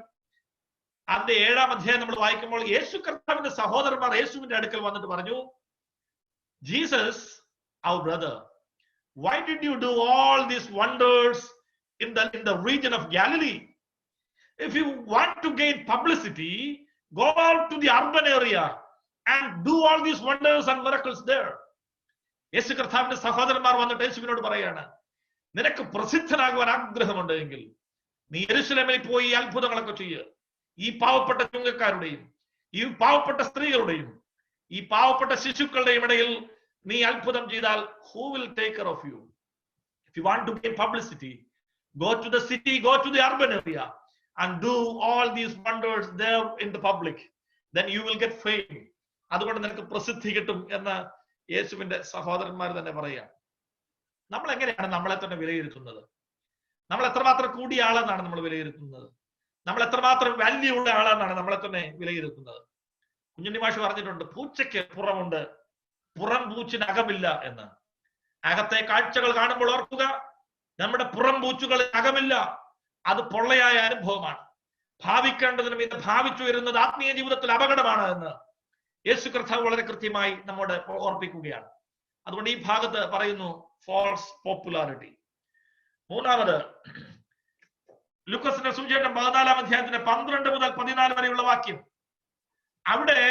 അതിന്റെ 7-ാം അധ്യായം നമ്മൾ വായിക്കുമ്പോൾ യേശു കർത്താവിന്റെ സഹോദരന്മാർ യേശുവിന്റെ അടുക്കൽ വന്നിട്ട് പറഞ്ഞു, Jesus our brother, why did you do all these wonders in the region of Galilee? If you want to gain publicity, go out to the urban area and do all these wonders and miracles there. യേശു കർത്താവിന്റെ സഹോദരന്മാർ വന്നിട്ട് യേശുവിനോട് പറയാണ്, നിനക്ക് പ്രസിദ്ധനാകുവാൻ ആഗ്രഹമുണ്ടെങ്കിൽ നീ യെരൂശലേമിൽ പോയി ഈ അത്ഭുതങ്ങളൊക്കെ ചെയ്യുക. ഈ പാവപ്പെട്ട ചുങ്കക്കാരുടെയും ഈ പാവപ്പെട്ട സ്ത്രീകളുടെയും ഈ പാവപ്പെട്ട ശിശുക്കളുടെയും ഇടയിൽ നീ അത്ഭുതം ചെയ്താൽ who will take care of you? If you want to gain publicity, go to the city, go to the urban area and do all these wonders there in the public, then you will get fame. അതുകൊണ്ട് നിനക്ക് പ്രസിദ്ധി കിട്ടും എന്ന് യേശുവിന്റെ സഹോദരന്മാർ തന്നെ പറയുകയാണ്. നമ്മൾ എങ്ങനെയാണ് നമ്മളെ തന്നെ വിലയിരുത്തുന്നത്? നമ്മൾ എത്രമാത്രം കൂടിയ ആളെന്നാണ് നമ്മൾ വിലയിരുത്തുന്നത്? നമ്മൾ എത്രമാത്രം വാല്യൂ ഉള്ള ആളെന്നാണ് നമ്മളെ തന്നെ വിലയിരുത്തുന്നത്? കുഞ്ഞുണ്ണി മാഷ് പറഞ്ഞിട്ടുണ്ട്, പൂച്ചയ്ക്ക് പുറമുണ്ട്, പുറം പൂച്ചിന് അകമില്ല എന്ന്. അകത്തെ കാഴ്ചകൾ കാണുമ്പോൾ ഓർക്കുക, നമ്മുടെ പുറം പൂച്ചുകൾ അകമില്ല. അത് പൊള്ളയായ അനുഭവമാണ്. ഭാവിക്കേണ്ടതിനും ഇത് ഭാവിച്ചു വരുന്നത് ആത്മീയ ജീവിതത്തിൽ അപകടമാണ് എന്ന് യേശു കർത്താവ് വളരെ കൃത്യമായി നമ്മോട് ഓർപ്പിക്കുകയാണ്. അതുകൊണ്ട് ഈ ഭാഗത്ത് പറയുന്നു ഫോൾസ് പോപ്പുലാരിറ്റി. മൂന്നാമത്, ലൂക്കോസിന്റെ സുവിശേഷം 14-ാം അധ്യായത്തിന്റെ 12 മുതൽ 14 വരെയുള്ള വാക്യം. അവിടെ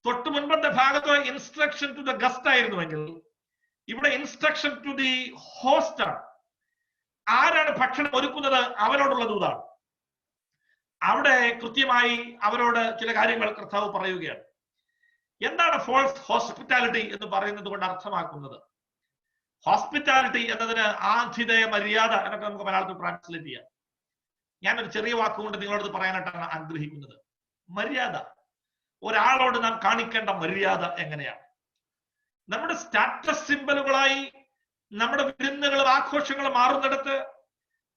തൊട്ട് മുൻപത്തെ ഭാഗത്ത് ഇൻസ്ട്രക്ഷൻ ടു ദ ഗസ്റ്റ് ആയിരുന്നുവെങ്കിൽ ഇവിടെ ഇൻസ്ട്രക്ഷൻ ടു ദി ഹോസ്റ്റ് ആണ്. ആരാണ് ഭക്ഷണം ഒരുക്കുന്നത്? അവരോടുള്ള ദൂതാണ്. അവിടെ കൃത്യമായി അവരോട് ചില കാര്യങ്ങൾ കർത്താവ് പറയുകയാണ്. എന്താണ് ഫോൾസ് ഹോസ്പിറ്റാലിറ്റി എന്ന് പറയുന്നത് കൊണ്ട് അർത്ഥമാക്കുന്നത്? ഹോസ്പിറ്റാലിറ്റി എന്നതിന് ആതിഥേയ മര്യാദ എന്നൊക്കെ നമുക്ക് മലയാളത്തിൽ ട്രാൻസ്ലേറ്റ് ചെയ്യാം. ഞാനൊരു ചെറിയ വാക്കുകൊണ്ട് നിങ്ങളോട് പറയാനായിട്ടാണ് ആഗ്രഹിക്കുന്നത്. മര്യാദ, ഒരാളോട് നാം കാണിക്കേണ്ട മര്യാദ എങ്ങനെയാണ്? നമ്മുടെ സ്റ്റാറ്റസ് സിംബലുകളായി നമ്മുടെ വിരുന്നുകളും ആഘോഷങ്ങളും മാറുന്നിടത്ത്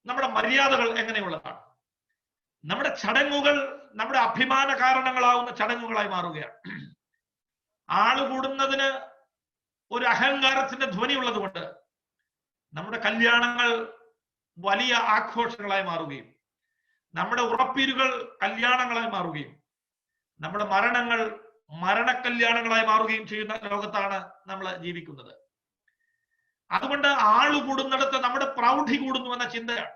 നമ്മുടെ മര്യാദകൾ എങ്ങനെയുള്ളതാണ്? നമ്മുടെ ചടങ്ങുകൾ നമ്മുടെ അഭിമാന കാരണങ്ങളാവുന്ന ചടങ്ങുകളായി മാറുകയാണ്. ആള് കൂടുന്നതിന് ഒരു അഹങ്കാരത്തിന്റെ ധ്വനി ഉള്ളത് കൊണ്ട് നമ്മുടെ കല്യാണങ്ങൾ വലിയ ആഘോഷങ്ങളായി മാറുകയും നമ്മുടെ ഉറപ്പീരുകൾ കല്യാണങ്ങളായി മാറുകയും നമ്മുടെ മരണങ്ങൾ മരണക്കല്യാണങ്ങളായി മാറുകയും ചെയ്യുന്ന ലോകത്താണ് നമ്മൾ ജീവിക്കുന്നത്. അതുകൊണ്ട് ആള് കൂടുന്നിടത്ത് നമ്മുടെ പ്രൗഢി കൂടുന്നു എന്ന ചിന്തയാണ്.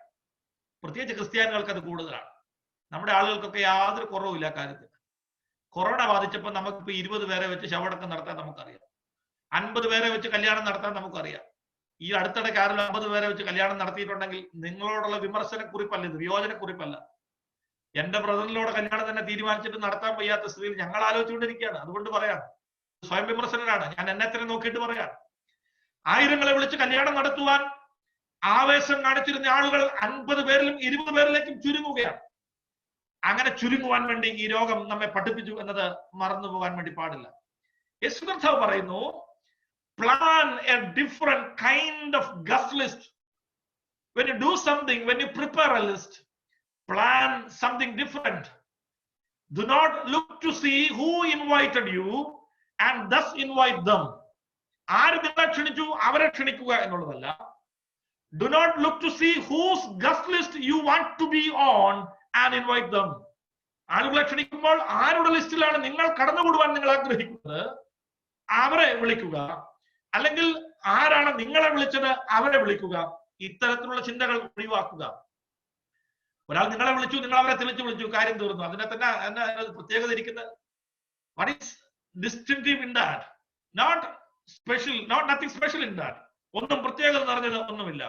പ്രത്യേകിച്ച് ക്രിസ്ത്യാനികൾക്ക് അത് കൂടുതലാണ്. നമ്മുടെ ആളുകൾക്കൊക്കെ യാതൊരു കുറവുമില്ല കാര്യത്തിൽ. കൊറോണ ബാധിച്ചപ്പോൾ നമുക്കിപ്പോ 20 പേരെ വെച്ച് ശവടക്കം നടത്താൻ നമുക്കറിയാം, 50 പേരെ വെച്ച് കല്യാണം നടത്താൻ നമുക്കറിയാം. ഈ അടുത്തിടയ്ക്ക് ആരെങ്കിലും 50 പേരെ വെച്ച് കല്യാണം നടത്തിയിട്ടുണ്ടെങ്കിൽ നിങ്ങളോടുള്ള വിമർശനക്കുറിപ്പല്ല ഇത്, വിയോജനക്കുറിപ്പല്ല. എന്റെ ബ്രദറിനോട് കല്യാണം തന്നെ തീരുമാനിച്ചിട്ട് നടത്താൻ വയ്യാത്ത സ്ഥിതിയിൽ ഞങ്ങൾ ആലോചിച്ചുകൊണ്ടിരിക്കുകയാണ്. അതുകൊണ്ട് പറയാം, സ്വയം വിമർശനനാണ് ഞാൻ, എന്നെ തന്നെ നോക്കിയിട്ട് പറയാം. 1000 വിളിച്ച് കല്യാണം നടത്തുവാൻ ആവേശം കാണിച്ചിരുന്ന ആളുകൾ 50 പേരിലും 20 പേരിലേക്കും ചുരുങ്ങുകയാണ്. അങ്ങനെ ചുരുങ്ങുവാൻ വേണ്ടി ഈ രോഗം നമ്മെ പഠിപ്പിച്ചു എന്നത് മറന്നു പോകാൻ വേണ്ടി പാടില്ല. യേശു കർത്താവ് പറയുന്നു, plan a different kind of guest list. When you do something, when you prepare a list, plan something different. Do not look to see who invited you and thus invite them. ആര് നിങ്ങളെ ക്ഷണിച്ചു അവരെ ക്ഷണിക്കുക എന്നുള്ളതല്ല. Do not look to see whose guest list you want to be on and invite them. ആളുകളെ ക്ഷണിക്കുമ്പോൾ ആരുടെ ലിസ്റ്റിലാണ് നിങ്ങൾ കടന്നുകൂടുവാൻ നിങ്ങൾ ആഗ്രഹിക്കുന്നത് അവരെ വിളിക്കുക, അല്ലെങ്കിൽ ആരാണ് നിങ്ങളെ വിളിച്ചത് അവരെ വിളിക്കുക. ഇത്തരത്തിലുള്ള ചിന്തകൾ ഒഴിവാക്കുക. ഒരാൾ നിങ്ങളെ വിളിച്ചു, നിങ്ങൾ അവരെ തിരിച്ചു വിളിച്ചു, കാര്യം തീർന്നു. അതിനെ തന്നെ പ്രത്യേകത ഇരിക്കുന്നത്. What is distinctive in that? Not special, nothing special in that. ഒന്നും പ്രത്യേകത നിറഞ്ഞത് ഒന്നുമില്ല.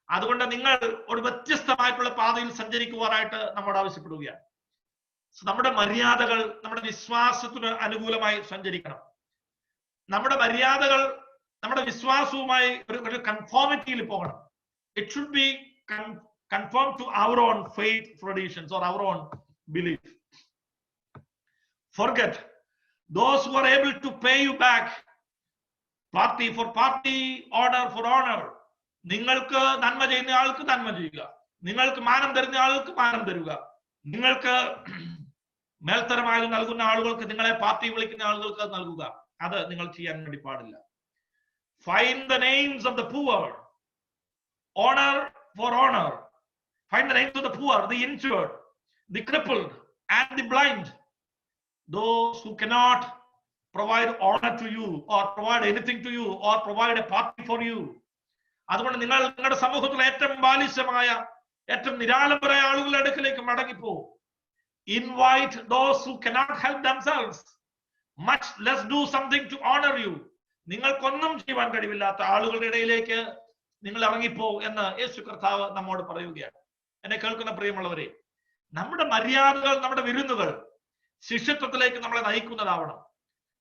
അതുകൊണ്ട് നിങ്ങൾ ഒരു വ്യത്യസ്തമായിട്ടുള്ള പാതയിൽ സഞ്ചരിക്കുവാനായിട്ട് നമ്മോട് ആവശ്യപ്പെടുകയാണ്. നമ്മുടെ മര്യാദകൾ നമ്മുടെ വിശ്വാസത്തിന് അനുകൂലമായി സഞ്ചരിക്കണം. നമ്മുടെ മര്യാദകൾ നമ്മുടെ വിശ്വാസവുമായി ഒരു കൺഫോമിറ്റിയിൽ പോകണം. It should be conform to our own faith traditions or our own belief. Forget those who are able to pay you back, party for party, honor for honor. നിങ്ങൾക്ക് നന്മ ചെയ്യുന്ന ആൾക്ക് നന്മ ചെയ്യുക, നിങ്ങൾക്ക് മാനം തരുന്ന ആൾക്ക് മാനം തരുക, നിങ്ങൾക്ക് മേൽത്തരമായത് നൽകുന്ന ആളുകൾക്ക് നിങ്ങളെ പാർട്ടി വിളിക്കുന്ന ആളുകൾക്ക് നൽകുക. അത് നിങ്ങൾ ചെയ്യാൻ വേണ്ടി പാടില്ല. Find the names of the poor, honor for honor. Find the names of the poor, the injured, the crippled, and the blind. Those who cannot provide honor to you or provide anything to you or provide a party for you. അതുകൊണ്ട് നിങ്ങൾ നിങ്ങളുടെ സമൂഹത്തിലെ ഏറ്റവും ബാലിശമായ ഏറ്റവും നിരാലംബരായ ആളുകളുടെ അടുക്കിലേക്ക് മടങ്ങിപ്പോ. Invite those who cannot help themselves, much less do something to honor you. നിങ്ങൾക്കൊന്നും ചെയ്യാൻ കഴിവില്ലാത്ത ആളുകളുടെ ഇടയിലേക്ക് നിങ്ങൾ ഇറങ്ങിപ്പോ എന്ന് യേശു കർത്താവ് നമ്മോട് പറയുകയാണ്. എന്നെ കേൾക്കുന്ന പ്രിയമുള്ളവരെ, നമ്മുടെ മര്യാദകൾ, നമ്മുടെ വിരുന്നുകൾ ശിഷ്യത്വത്തിലേക്ക് നമ്മളെ നയിക്കുന്നതാവണം.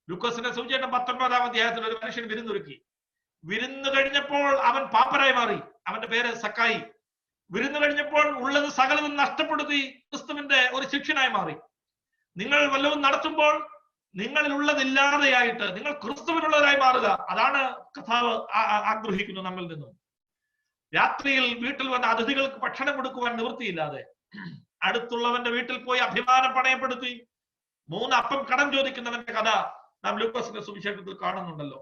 ലൂക്കോസിന്റെ സുവിശേഷം 19-ാം അധ്യായത്തിൽ ഒരു മനുഷ്യൻ വിരുന്നൊരുക്കി. വിരുന്ന് കഴിഞ്ഞപ്പോൾ അവൻ പാപ്പരായി മാറി. അവന്റെ പേര് സക്കായി. വിരുന്ന് കഴിഞ്ഞപ്പോൾ ഉള്ളത് സകലതും നഷ്ടപ്പെടുത്തി ക്രിസ്തുവിന്റെ ഒരു ശിഷ്യനായി മാറി. നിങ്ങൾ വല്ലതും നടത്തുമ്പോൾ നിങ്ങളിൽ ഉള്ളതില്ലാതെയായിട്ട് നിങ്ങൾ ക്രിസ്തുവിനുള്ളവരായി മാറുക. അതാണ് കർത്താവ് ആഗ്രഹിക്കുന്നു നമ്മിൽ നിന്നും. രാത്രിയിൽ വീട്ടിൽ വന്ന അതിഥികൾക്ക് ഭക്ഷണം കൊടുക്കുവാൻ നിവൃത്തിയില്ലാതെ അടുത്തുള്ളവന്റെ വീട്ടിൽ പോയി അഭിമാനം പണയപ്പെടുത്തി 3 അപ്പം കടം ചോദിക്കുന്നവന്റെ കഥ നാം ലൂക്കോസിന്റെ സുവിശേഷത്തിൽ കാണുന്നുണ്ടല്ലോ.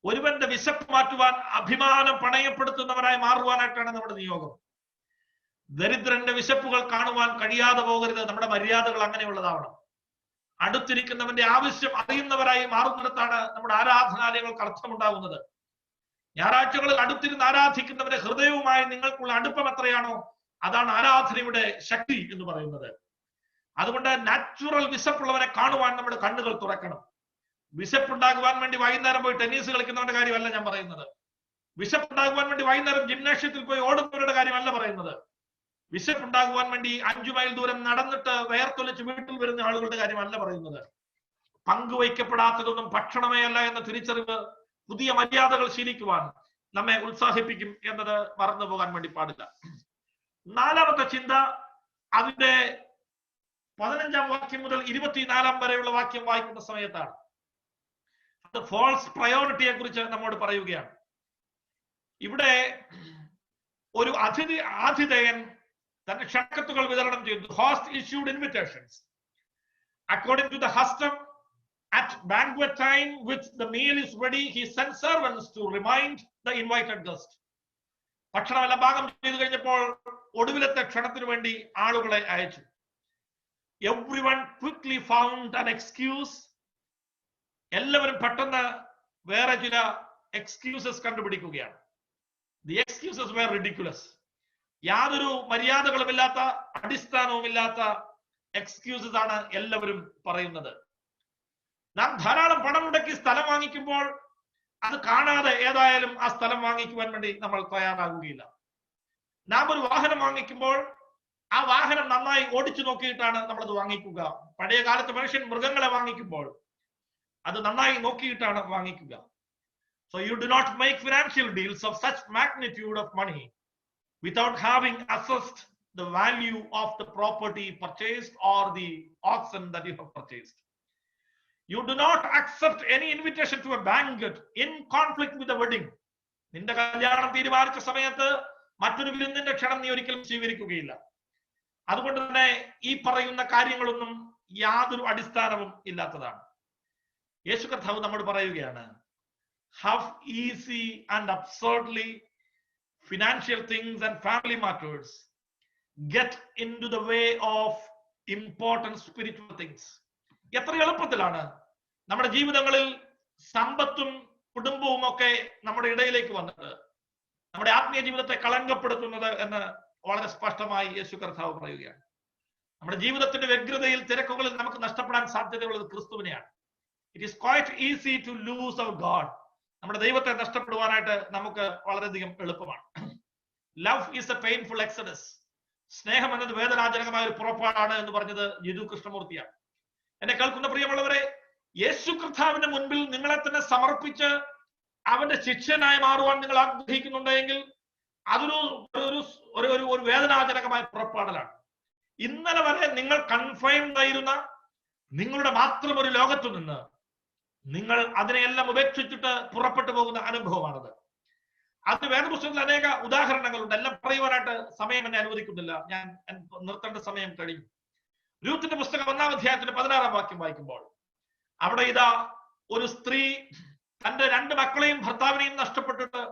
ഒരുവന്റെ വിശപ്പ് മാറ്റുവാൻ അഭിമാനം പണയപ്പെടുത്തുന്നവരായി മാറുവാനായിട്ടാണ് നമ്മുടെ നിയോഗം. ദരിദ്രന്റെ വിശപ്പുകൾ കാണുവാൻ കഴിയാതെ പോകരുത്. നമ്മുടെ മര്യാദകൾ അങ്ങനെയുള്ളതാവണം. അടുത്തിരിക്കുന്നവന്റെ ആവശ്യം അറിയുന്നവരായി മാറുന്നിടത്താണ് നമ്മുടെ ആരാധനാലയങ്ങൾക്ക് അർത്ഥമുണ്ടാകുന്നത്. ഞായറാഴ്ചകളിൽ അടുത്തിരുന്ന് ആരാധിക്കുന്നവന്റെ ഹൃദയവുമായി നിങ്ങൾക്കുള്ള അടുപ്പം എത്രയാണോ അതാണ് ആരാധനയുടെ ശക്തി എന്ന് പറയുന്നത്. അതുകൊണ്ട് നാച്ചുറൽ വിശപ്പുള്ളവനെ കാണുവാൻ നമ്മുടെ കണ്ണുകൾ തുറക്കണം. വിശപ്പുണ്ടാകുവാൻ വേണ്ടി വൈകുന്നേരം പോയി ടെന്നീസ് കളിക്കുന്നവന്റെ കാര്യമല്ല ഞാൻ പറയുന്നത്. വിശപ്പുണ്ടാകുവാൻ വേണ്ടി വൈകുന്നേരം ജിംനാഷ്യത്തിൽ പോയി ഓടുന്നവരുടെ കാര്യമല്ല പറയുന്നത്. വിശപ്പുണ്ടാകുവാൻ വേണ്ടി 5 മൈൽ ദൂരം നടന്നിട്ട് വേർത്തൊലിച്ച് വീട്ടിൽ വരുന്ന ആളുകളുടെ കാര്യമല്ല പറയുന്നത്. പങ്കുവയ്ക്കപ്പെടാത്തതൊന്നും ഭക്ഷണമേ അല്ല എന്ന തിരിച്ചറിവ് പുതിയ മര്യാദകൾ ശീലിക്കുവാൻ നമ്മെ ഉത്സാഹിപ്പിക്കും എന്നത് മറന്നു പോകാൻ വേണ്ടി പാടില്ല. 4ാമത്തെ ചിന്ത അതിന്റെ 15-ാം വാക്യം മുതൽ 24 വരെയുള്ള വാക്യം വായിക്കുന്ന സമയത്താണ്. അത് ഫോൾസ് പ്രയോറിറ്റിയെ കുറിച്ച് നമ്മോട് പറയുകയാണ്. ഇവിടെ ഒരു ആതിഥേയൻ തന്റെ ക്ഷണക്കത്തുകൾ വിതരണം ചെയ്തു. Host issued invitations. According to the custom, at banquet time, which the meal is ready, he sent servants to remind the invited guest. ഭക്ഷണമെല്ലാം പാകം ചെയ്തു കഴിഞ്ഞപ്പോൾ ഒടുവിലത്തെ ക്ഷണത്തിനു വേണ്ടി ആളുകളെ അയച്ചു. Everyone quickly found an excuse എല്ലാവരും പെട്ടെന്ന് വേറെ ചില എക്സ്ക്യൂസസ് കണ്ടുപിടിക്കുകയാണ്. The excuses were ridiculous. യാതൊരു മര്യാദകളുമില്ലാത്ത, അടിസ്ഥാനവുമില്ലാത്ത എക്സ്ക്യൂസസ് ആണ് എല്ലാവരും പറയുന്നത്. നാം ധാരാളം പണം മുടക്കി സ്ഥലം വാങ്ങിക്കുമ്പോൾ അത് കാണാതെ ഏതായാലും ആ സ്ഥലം വാങ്ങിക്കുവാൻ വേണ്ടി നമ്മൾ തയ്യാറാകുകയില്ല. നാം ഒരു വാഹനം വാങ്ങിക്കുമ്പോൾ ആ വാഹനം നന്നായി ഓടിച്ചു നോക്കിയിട്ടാണ് നമ്മളത് വാങ്ങിക്കുക. പഴയ കാലത്ത് മനുഷ്യൻ മൃഗങ്ങളെ വാങ്ങിക്കുമ്പോൾ അത് നന്നായി നോക്കിയിട്ടാണ് വാങ്ങിക്കുക. So you do not make financial deals of such magnitude of money without having assessed the value of the property purchased or the oxen that you have purchased. You do not accept any invitation to a banquet in conflict with the wedding. നിന്റെ കല്യാണം തീരുമാനിച്ച സമയത്ത് മറ്റൊരു വിരുന്നിന്റെ ക്ഷണം നീ ഒരിക്കലും സ്വീകരിക്കുകയില്ല. അതുകൊണ്ട് തന്നെ ഈ പറയുന്ന കാര്യങ്ങളൊന്നും യാതൊരു അടിസ്ഥാനവും ഇല്ലാത്തതാണ്. യേശു കർത്താവ് നമ്മോട് പറയുകയാണ്, how easy and absurdly financial things and family matters get into the way of important spiritual things. എത്ര എളുപ്പത്തിലാണ് നമ്മുടെ ജീവിതങ്ങളിൽ സമ്പത്തും കുടുംബവും ഒക്കെ നമ്മുടെ ഇടയിലേക്ക് വന്നിട്ട് നമ്മുടെ ആത്മീയ ജീവിതത്തെ കളങ്കപ്പെടുത്തുന്നത് എന്ന് വളരെ സ്പഷ്ടമായി യേശു കർത്താവ് പറയുകയാണ്. നമ്മുടെ ജീവിതത്തിന്റെ വ്യഗ്രതയിൽ, തിരക്കുകളിൽ നമുക്ക് നഷ്ടപ്പെടാൻ സാധ്യതയുള്ളത് ക്രിസ്തുവിനെയാണ്. It is quite easy to lose our God. നമ്മുടെ ദൈവത്തെ നഷ്ടപ്പെടുവാനായിട്ട് നമുക്ക് വളരെയധികം എളുപ്പമാണ്. Love is a painful exodus. സ്നേഹം എന്നത് വേദനാജനകമായ ഒരു പുറപ്പാടാണ് എന്ന് പറഞ്ഞത് ജിതു കൃഷ്ണമൂർത്തിയാണ്. എന്നെ കേൾക്കുന്ന പ്രിയമുള്ളവരെ, യേശു കർത്താവിന്റെ മുൻപിൽ നിങ്ങളെ തന്നെ സമർപ്പിച്ച് അവന്റെ ശിഷ്യനായി മാറുവാൻ നിങ്ങൾ ആഗ്രഹിക്കുന്നുണ്ടെങ്കിൽ അതൊരു വേദനാജനകമായ പുറപ്പാടലാണ്. ഇന്നലെ വരെ നിങ്ങൾ കൺഫൈൻഡ് ആയിരുന്ന നിങ്ങളുടെ മാത്രം ഒരു ലോകത്തു നിന്ന് നിങ്ങൾ അതിനെയെല്ലാം ഉപേക്ഷിച്ചിട്ട് പുറപ്പെട്ടു പോകുന്ന അനുഭവമാണത്. അതിന് വേദപുസ്തകത്തിൽ അനേക ഉദാഹരണങ്ങളുണ്ട്. എല്ലാം പറയുവാനായിട്ട് സമയം എന്നെ അനുവദിക്കുന്നില്ല. ഞാൻ നിർത്തേണ്ട സമയം കഴിഞ്ഞു. രൂത്തിന്റെ പുസ്തകം 1-ാം അധ്യായത്തിന്റെ 16-ാം വാക്യം വായിക്കുമ്പോൾ അവിടെ ഇതാ ഒരു സ്ത്രീ തന്റെ 2 മക്കളെയും ഭർത്താവിനെയും നഷ്ടപ്പെട്ടിട്ട്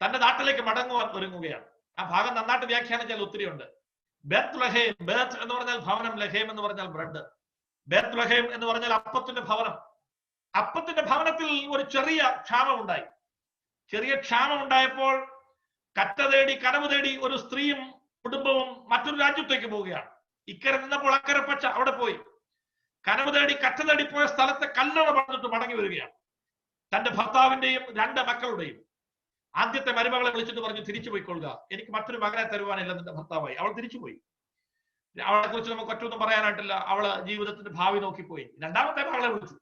തന്റെ നാട്ടിലേക്ക് മടങ്ങുവാൻ ഒരുങ്ങുകയാണ്. ആ ഭാഗം നന്നായിട്ട് വ്യാഖ്യാനിച്ചാൽ ഒത്തിരിയുണ്ട്. ബെത്ത് ലഹേം, ബെത്ത് എന്ന് പറഞ്ഞാൽ ഭവനം, ലഹേം എന്ന് പറഞ്ഞാൽ ബ്രെഡ്. ബെത്ത് ലഹേം എന്ന് പറഞ്ഞാൽ അപ്പത്തിന്റെ ഭവനം. അപ്പത്തിന്റെ ഭവനത്തിൽ ഒരു ചെറിയ ക്ഷാമം ഉണ്ടായി. ചെറിയ ക്ഷാമം ഉണ്ടായപ്പോൾ കറ്റ തേടി, കനവ് തേടി ഒരു സ്ത്രീയും കുടുംബവും മറ്റൊരു രാജ്യത്തേക്ക് പോവുകയാണ്. ഇക്കരെ നിന്നപ്പോൾ അക്കരെ പച്ച അവിടെ പോയി. കനവ് തേടി, കറ്റ തേടി പോയ സ്ഥലത്തെ കല്ലോടെ പണിതിട്ട് മടങ്ങി വരികയാണ്. തന്റെ ഭർത്താവിന്റെയും 2 മക്കളുടെയും. ആദ്യത്തെ മരുമകളെ വിളിച്ചിട്ട് പറഞ്ഞു, തിരിച്ചു പോയിക്കൊള്ളുക, എനിക്ക് മറ്റൊരു മകനെ തരുവാനില്ല നിന്റെ ഭർത്താവായി. അവൾ തിരിച്ചുപോയി. അവളെ കുറിച്ച് നമുക്ക് ഒറ്റൊന്നും പറയാനായിട്ടില്ല. അവള് ജീവിതത്തിന്റെ ഭാവി നോക്കിപ്പോയി. 2ാമത്തെ മകളെ വിളിച്ചു,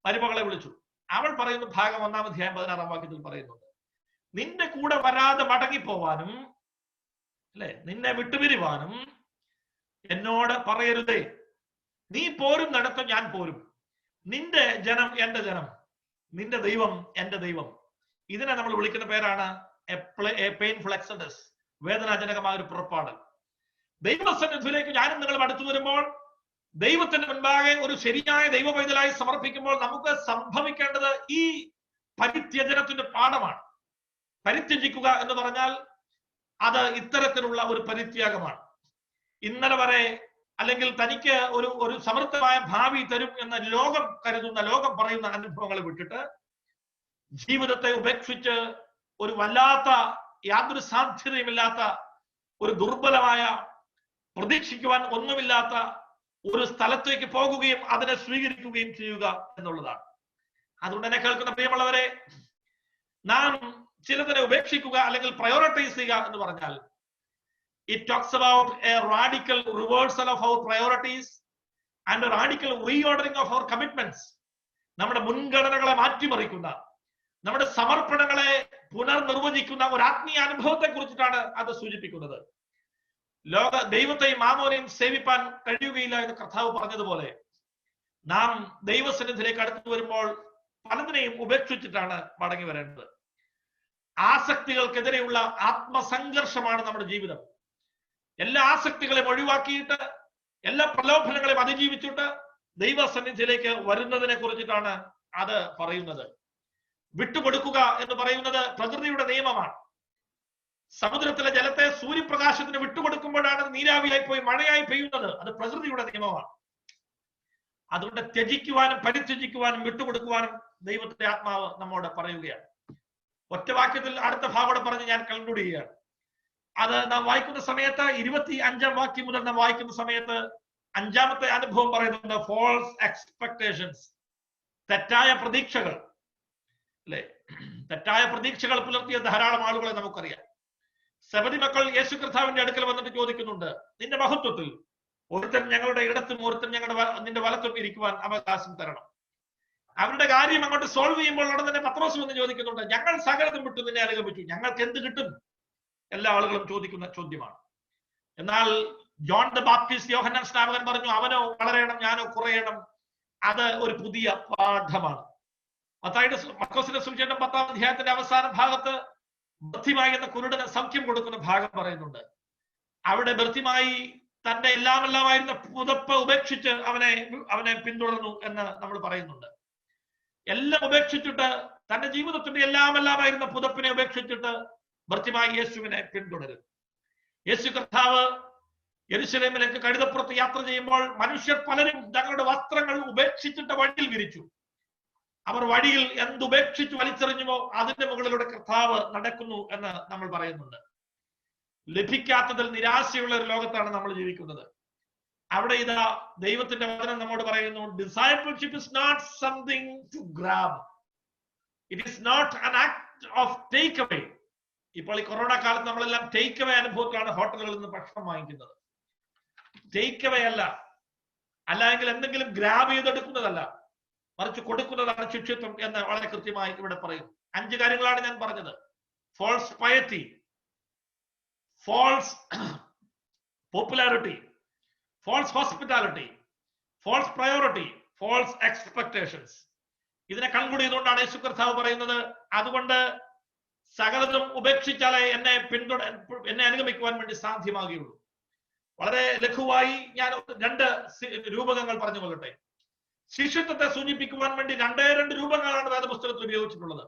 മരുമകളെ വിളിച്ചു. അവൾ പറയുന്ന ഭാഗം 1-ാം അധ്യായം 16-ാം വാക്യത്തിൽ പറയുന്നുണ്ട്, നിന്റെ കൂടെ വരാതെ മടങ്ങിപ്പോവാനും അല്ലെ നിന്നെ വിട്ടുപിരിവാനും എന്നോട് പറയരുതേ. നീ പോരും നടത്ത ഞാൻ പോരും. നിന്റെ ജനം എന്റെ ജനം, നിന്റെ ദൈവം എന്റെ ദൈവം. ഇതിനെ നമ്മൾ വിളിക്കുന്ന പേരാണ് എ പെയിൻഫുൾ എക്സഡസ്, വേദനാജനകമായ ഒരു പുറപ്പാട്. ദൈവസന്നിധിയിലേക്ക് ഞാനും നിങ്ങളും അടുത്തു വരുമ്പോൾ, ദൈവത്തിന്റെ മുൻപാകെ ഒരു ശരിയായ ദൈവ പൈതലായി സമർപ്പിക്കുമ്പോൾ നമുക്ക് സംഭവിക്കേണ്ടത് ഈ പരിത്യജനത്തിന്റെ പാഠമാണ്. പരിത്യജിക്കുക എന്ന് പറഞ്ഞാൽ അത് ഇത്തരത്തിലുള്ള ഒരു പരിത്യാഗമാണ്. ഇന്നലെ വരെ അല്ലെങ്കിൽ തനിക്ക് ഒരു സമൃദ്ധമായ ഭാവി തരും എന്ന ലോകം കരുതുന്ന, ലോകം പറയുന്ന അനുഭവങ്ങൾ വിട്ടിട്ട് ജീവിതത്തെ ഉപേക്ഷിച്ച് ഒരു വല്ലാത്ത, യാതൊരു സാധ്യതയുമില്ലാത്ത, ഒരു ദുർബലമായ, പ്രതീക്ഷിക്കുവാൻ ഒന്നുമില്ലാത്ത ഒരു സ്ഥലത്തേക്ക് പോകുകയും അതിനെ സ്വീകരിക്കുകയും ചെയ്യുക എന്നുള്ളതാണ്. അതുകൊണ്ട് എന്നെ കേൾക്കുന്ന പ്രിയമുള്ളവരെ, നാം ചിലതിനെ ഉപേക്ഷിക്കുക അല്ലെങ്കിൽ പ്രയോറിറ്റൈസ് ചെയ്യുക എന്ന് പറഞ്ഞാൽ it talks about a radical reversal of our priorities and a radical reordering of our commitments. നമ്മുടെ മുൻഗണനകളെ മാറ്റിമറിക്കുന്ന, നമ്മുടെ സമർപ്പണങ്ങളെ പുനർനിർവചിക്കുന്ന ഒരു ആത്മീയ അനുഭവത്തെ കുറിച്ചിട്ടാണ് അത് സൂചിപ്പിക്കുന്നത്. ദൈവത്തെയും മാമോനെയും സേവിപ്പാൻ കഴിയുകയില്ല എന്ന് കർത്താവ് പറഞ്ഞതുപോലെ നാം ദൈവസന്നിധിയിലേക്ക് അടുത്തു വരുമ്പോൾ പലതിനെയും ഉപേക്ഷിച്ചിട്ടാണ് മടങ്ങി വരേണ്ടത്. ആസക്തികൾക്കെതിരെയുള്ള ആത്മസംഘർഷമാണ് നമ്മുടെ ജീവിതം. എല്ലാ ആസക്തികളെയും ഒഴിവാക്കിയിട്ട്, എല്ലാ പ്രലോഭനങ്ങളെയും അതിജീവിച്ചിട്ട് ദൈവസന്നിധിയിലേക്ക് വരുന്നതിനെ കുറിച്ചിട്ടാണ് അത് പറയുന്നത്. വിട്ടുകൊടുക്കുക എന്ന് പറയുന്നത് പ്രകൃതിയുടെ നിയമമാണ്. സമുദ്രത്തിലെ ജലത്തെ സൂര്യപ്രകാശത്തിന് വിട്ടുകൊടുക്കുമ്പോഴാണ് നീരാവിയായി പോയി മഴയായി പെയ്യുന്നത്. അത് പ്രകൃതിയുടെ നിയമമാണ്. അതുകൊണ്ട് ത്യജിക്കുവാനും പരിത്യജിക്കുവാനും വിട്ടുകൊടുക്കുവാനും ദൈവത്തിന്റെ ആത്മാവ് നമ്മോട് പറയുകയാണ്. ഒറ്റ വാക്യത്തിൽ അടുത്ത ഭാഗം പറഞ്ഞ് ഞാൻ കൺക്ലൂഡ് ചെയ്യുകയാണ്. അത് നാം വായിക്കുന്ന സമയത്ത് 25-ാം വാക്യം മുതൽ നാം വായിക്കുന്ന സമയത്ത് 5-ാമത്തെ അനുഭവം പറയുന്നുണ്ട്. ഫോൾസ് എക്സ്പെക്ടേഷൻസ്, തെറ്റായ പ്രതീക്ഷകൾ, അല്ലെ? തെറ്റായ പ്രതീക്ഷകൾ പുലർത്തിയ ധാരാളം ആളുകളെ നമുക്കറിയാം. സബദി മക്കൾ യേശു കർത്താവിന്റെ അടുക്കൽ വന്നിട്ട് ചോദിക്കുന്നുണ്ട്, നിന്റെ മഹത്വത്തിൽ ഒരുത്തൻ ഞങ്ങളുടെ ഇടത്തും ഒരുത്തൻ നിന്റെ വലത്തും ഇരിക്കുവാൻ അവകാശം തരണം. അവരുടെ കാര്യം അങ്ങോട്ട് സോൾവ് ചെയ്യുമ്പോൾ ഉടൻ തന്നെ പത്രോസ് വന്ന് ചോദിക്കുന്നുണ്ട്, ഞങ്ങൾ സകലതും വിട്ടു നിന്നെ അനുഗമിച്ചു, ഞങ്ങൾക്ക് എന്ത് കിട്ടും? എല്ലാ ആളുകളും ചോദിക്കുന്ന ചോദ്യമാണ്. എന്നാൽ ജോൺ ദ ബാപ്റ്റിസ്റ്റ്, യോഹന്നാൻ സ്നാപകൻ പറഞ്ഞു, അവനോ വളരണം ഞാനോ കുറയണം. അത് ഒരു പുതിയ പാഠമാണ്. മർക്കോസിന്റെ സുവിശേഷം 10-ാം അധ്യായത്തിന്റെ അവസാന ഭാഗത്ത് ബർത്തിമായി എന്ന കുരുടന് സൗഖ്യം കൊടുക്കുന്ന ഭാഗം പറയുന്നുണ്ട്. അവിടെ ബർത്തിമായി തന്റെ എല്ലാമായിരുന്ന പുതപ്പ് ഉപേക്ഷിച്ച് അവനെ പിന്തുടർന്നു എന്ന് നമ്മൾ പറയുന്നുണ്ട്. എല്ലാം ഉപേക്ഷിച്ചിട്ട്, തന്റെ ജീവിതത്തിന്റെ എല്ലാമായിരുന്ന പുതപ്പിനെ ഉപേക്ഷിച്ചിട്ട് ബർത്തിമായി യേശുവിനെ പിന്തുടരും. യേശു കർത്താവ് യെരൂശലേമിലേക്ക് കഴുതപ്പുറത്ത് യാത്ര ചെയ്യുമ്പോൾ മനുഷ്യർ പലരും തങ്ങളുടെ വസ്ത്രങ്ങൾ ഉപേക്ഷിച്ചിട്ട് വഴിയിൽ വിരിച്ചു. അവർ വഴിയിൽ എന്തുപേക്ഷിച്ച് വലിച്ചെറിഞ്ഞുമോ അതിന്റെ മുകളിലൂടെ കർത്താവ് നടക്കുന്നു എന്ന് നമ്മൾ പറയുന്നുണ്ട്. ലഭിക്കാത്തതിൽ നിരാശയുള്ള ഒരു ലോകത്താണ് നമ്മൾ ജീവിക്കുന്നത്. അവിടെ ഇതാ ദൈവത്തിന്റെ വചനം നമ്മോട് പറയുന്നു, discipleship is not something to grab, it is not an act of take away. ഇപ്പോൾ ഈ കൊറോണ കാലത്ത് നമ്മളെല്ലാം ടേക്ക് അവേ അനുഭവത്തിലാണ് ഹോട്ടലുകളിൽ നിന്ന് ഭക്ഷണം വാങ്ങിക്കുന്നത്. ടേക്ക് അവേ അല്ല, അല്ലെങ്കിൽ എന്തെങ്കിലും ഗ്രാബ് ചെയ്തെടുക്കുന്നതല്ല, മറിച്ച് കൊടുക്കുന്നതാണ് ശിഷ്യത്വം എന്ന് വളരെ കൃത്യമായി ഇവിടെ പറയും. 5 കാര്യങ്ങളാണ് ഞാൻ പറഞ്ഞത്. False piety, false popularity, false hospitality, false priority, false expectations. ഇതിനെ കൺക്ലൂഡ് ചെയ്തുകൊണ്ടാണ് യേശു കർത്താവ് പറയുന്നത്, അതുകൊണ്ട് സകലതും ഉപേക്ഷിച്ചാലേ എന്നെ അനുഗമിക്കുവാൻ വേണ്ടി സാധ്യമാകുകയുള്ളൂ. വളരെ ലഘുവായി ഞാൻ 2 രൂപകങ്ങൾ പറഞ്ഞു കൊള്ളട്ടെ. ശിഷ്യത്വത്തെ സൂചിപ്പിക്കുവാൻ വേണ്ടി 2 രൂപങ്ങളാണ് വേദപുസ്തകത്തിൽ ഉപയോഗിച്ചിട്ടുള്ളത്.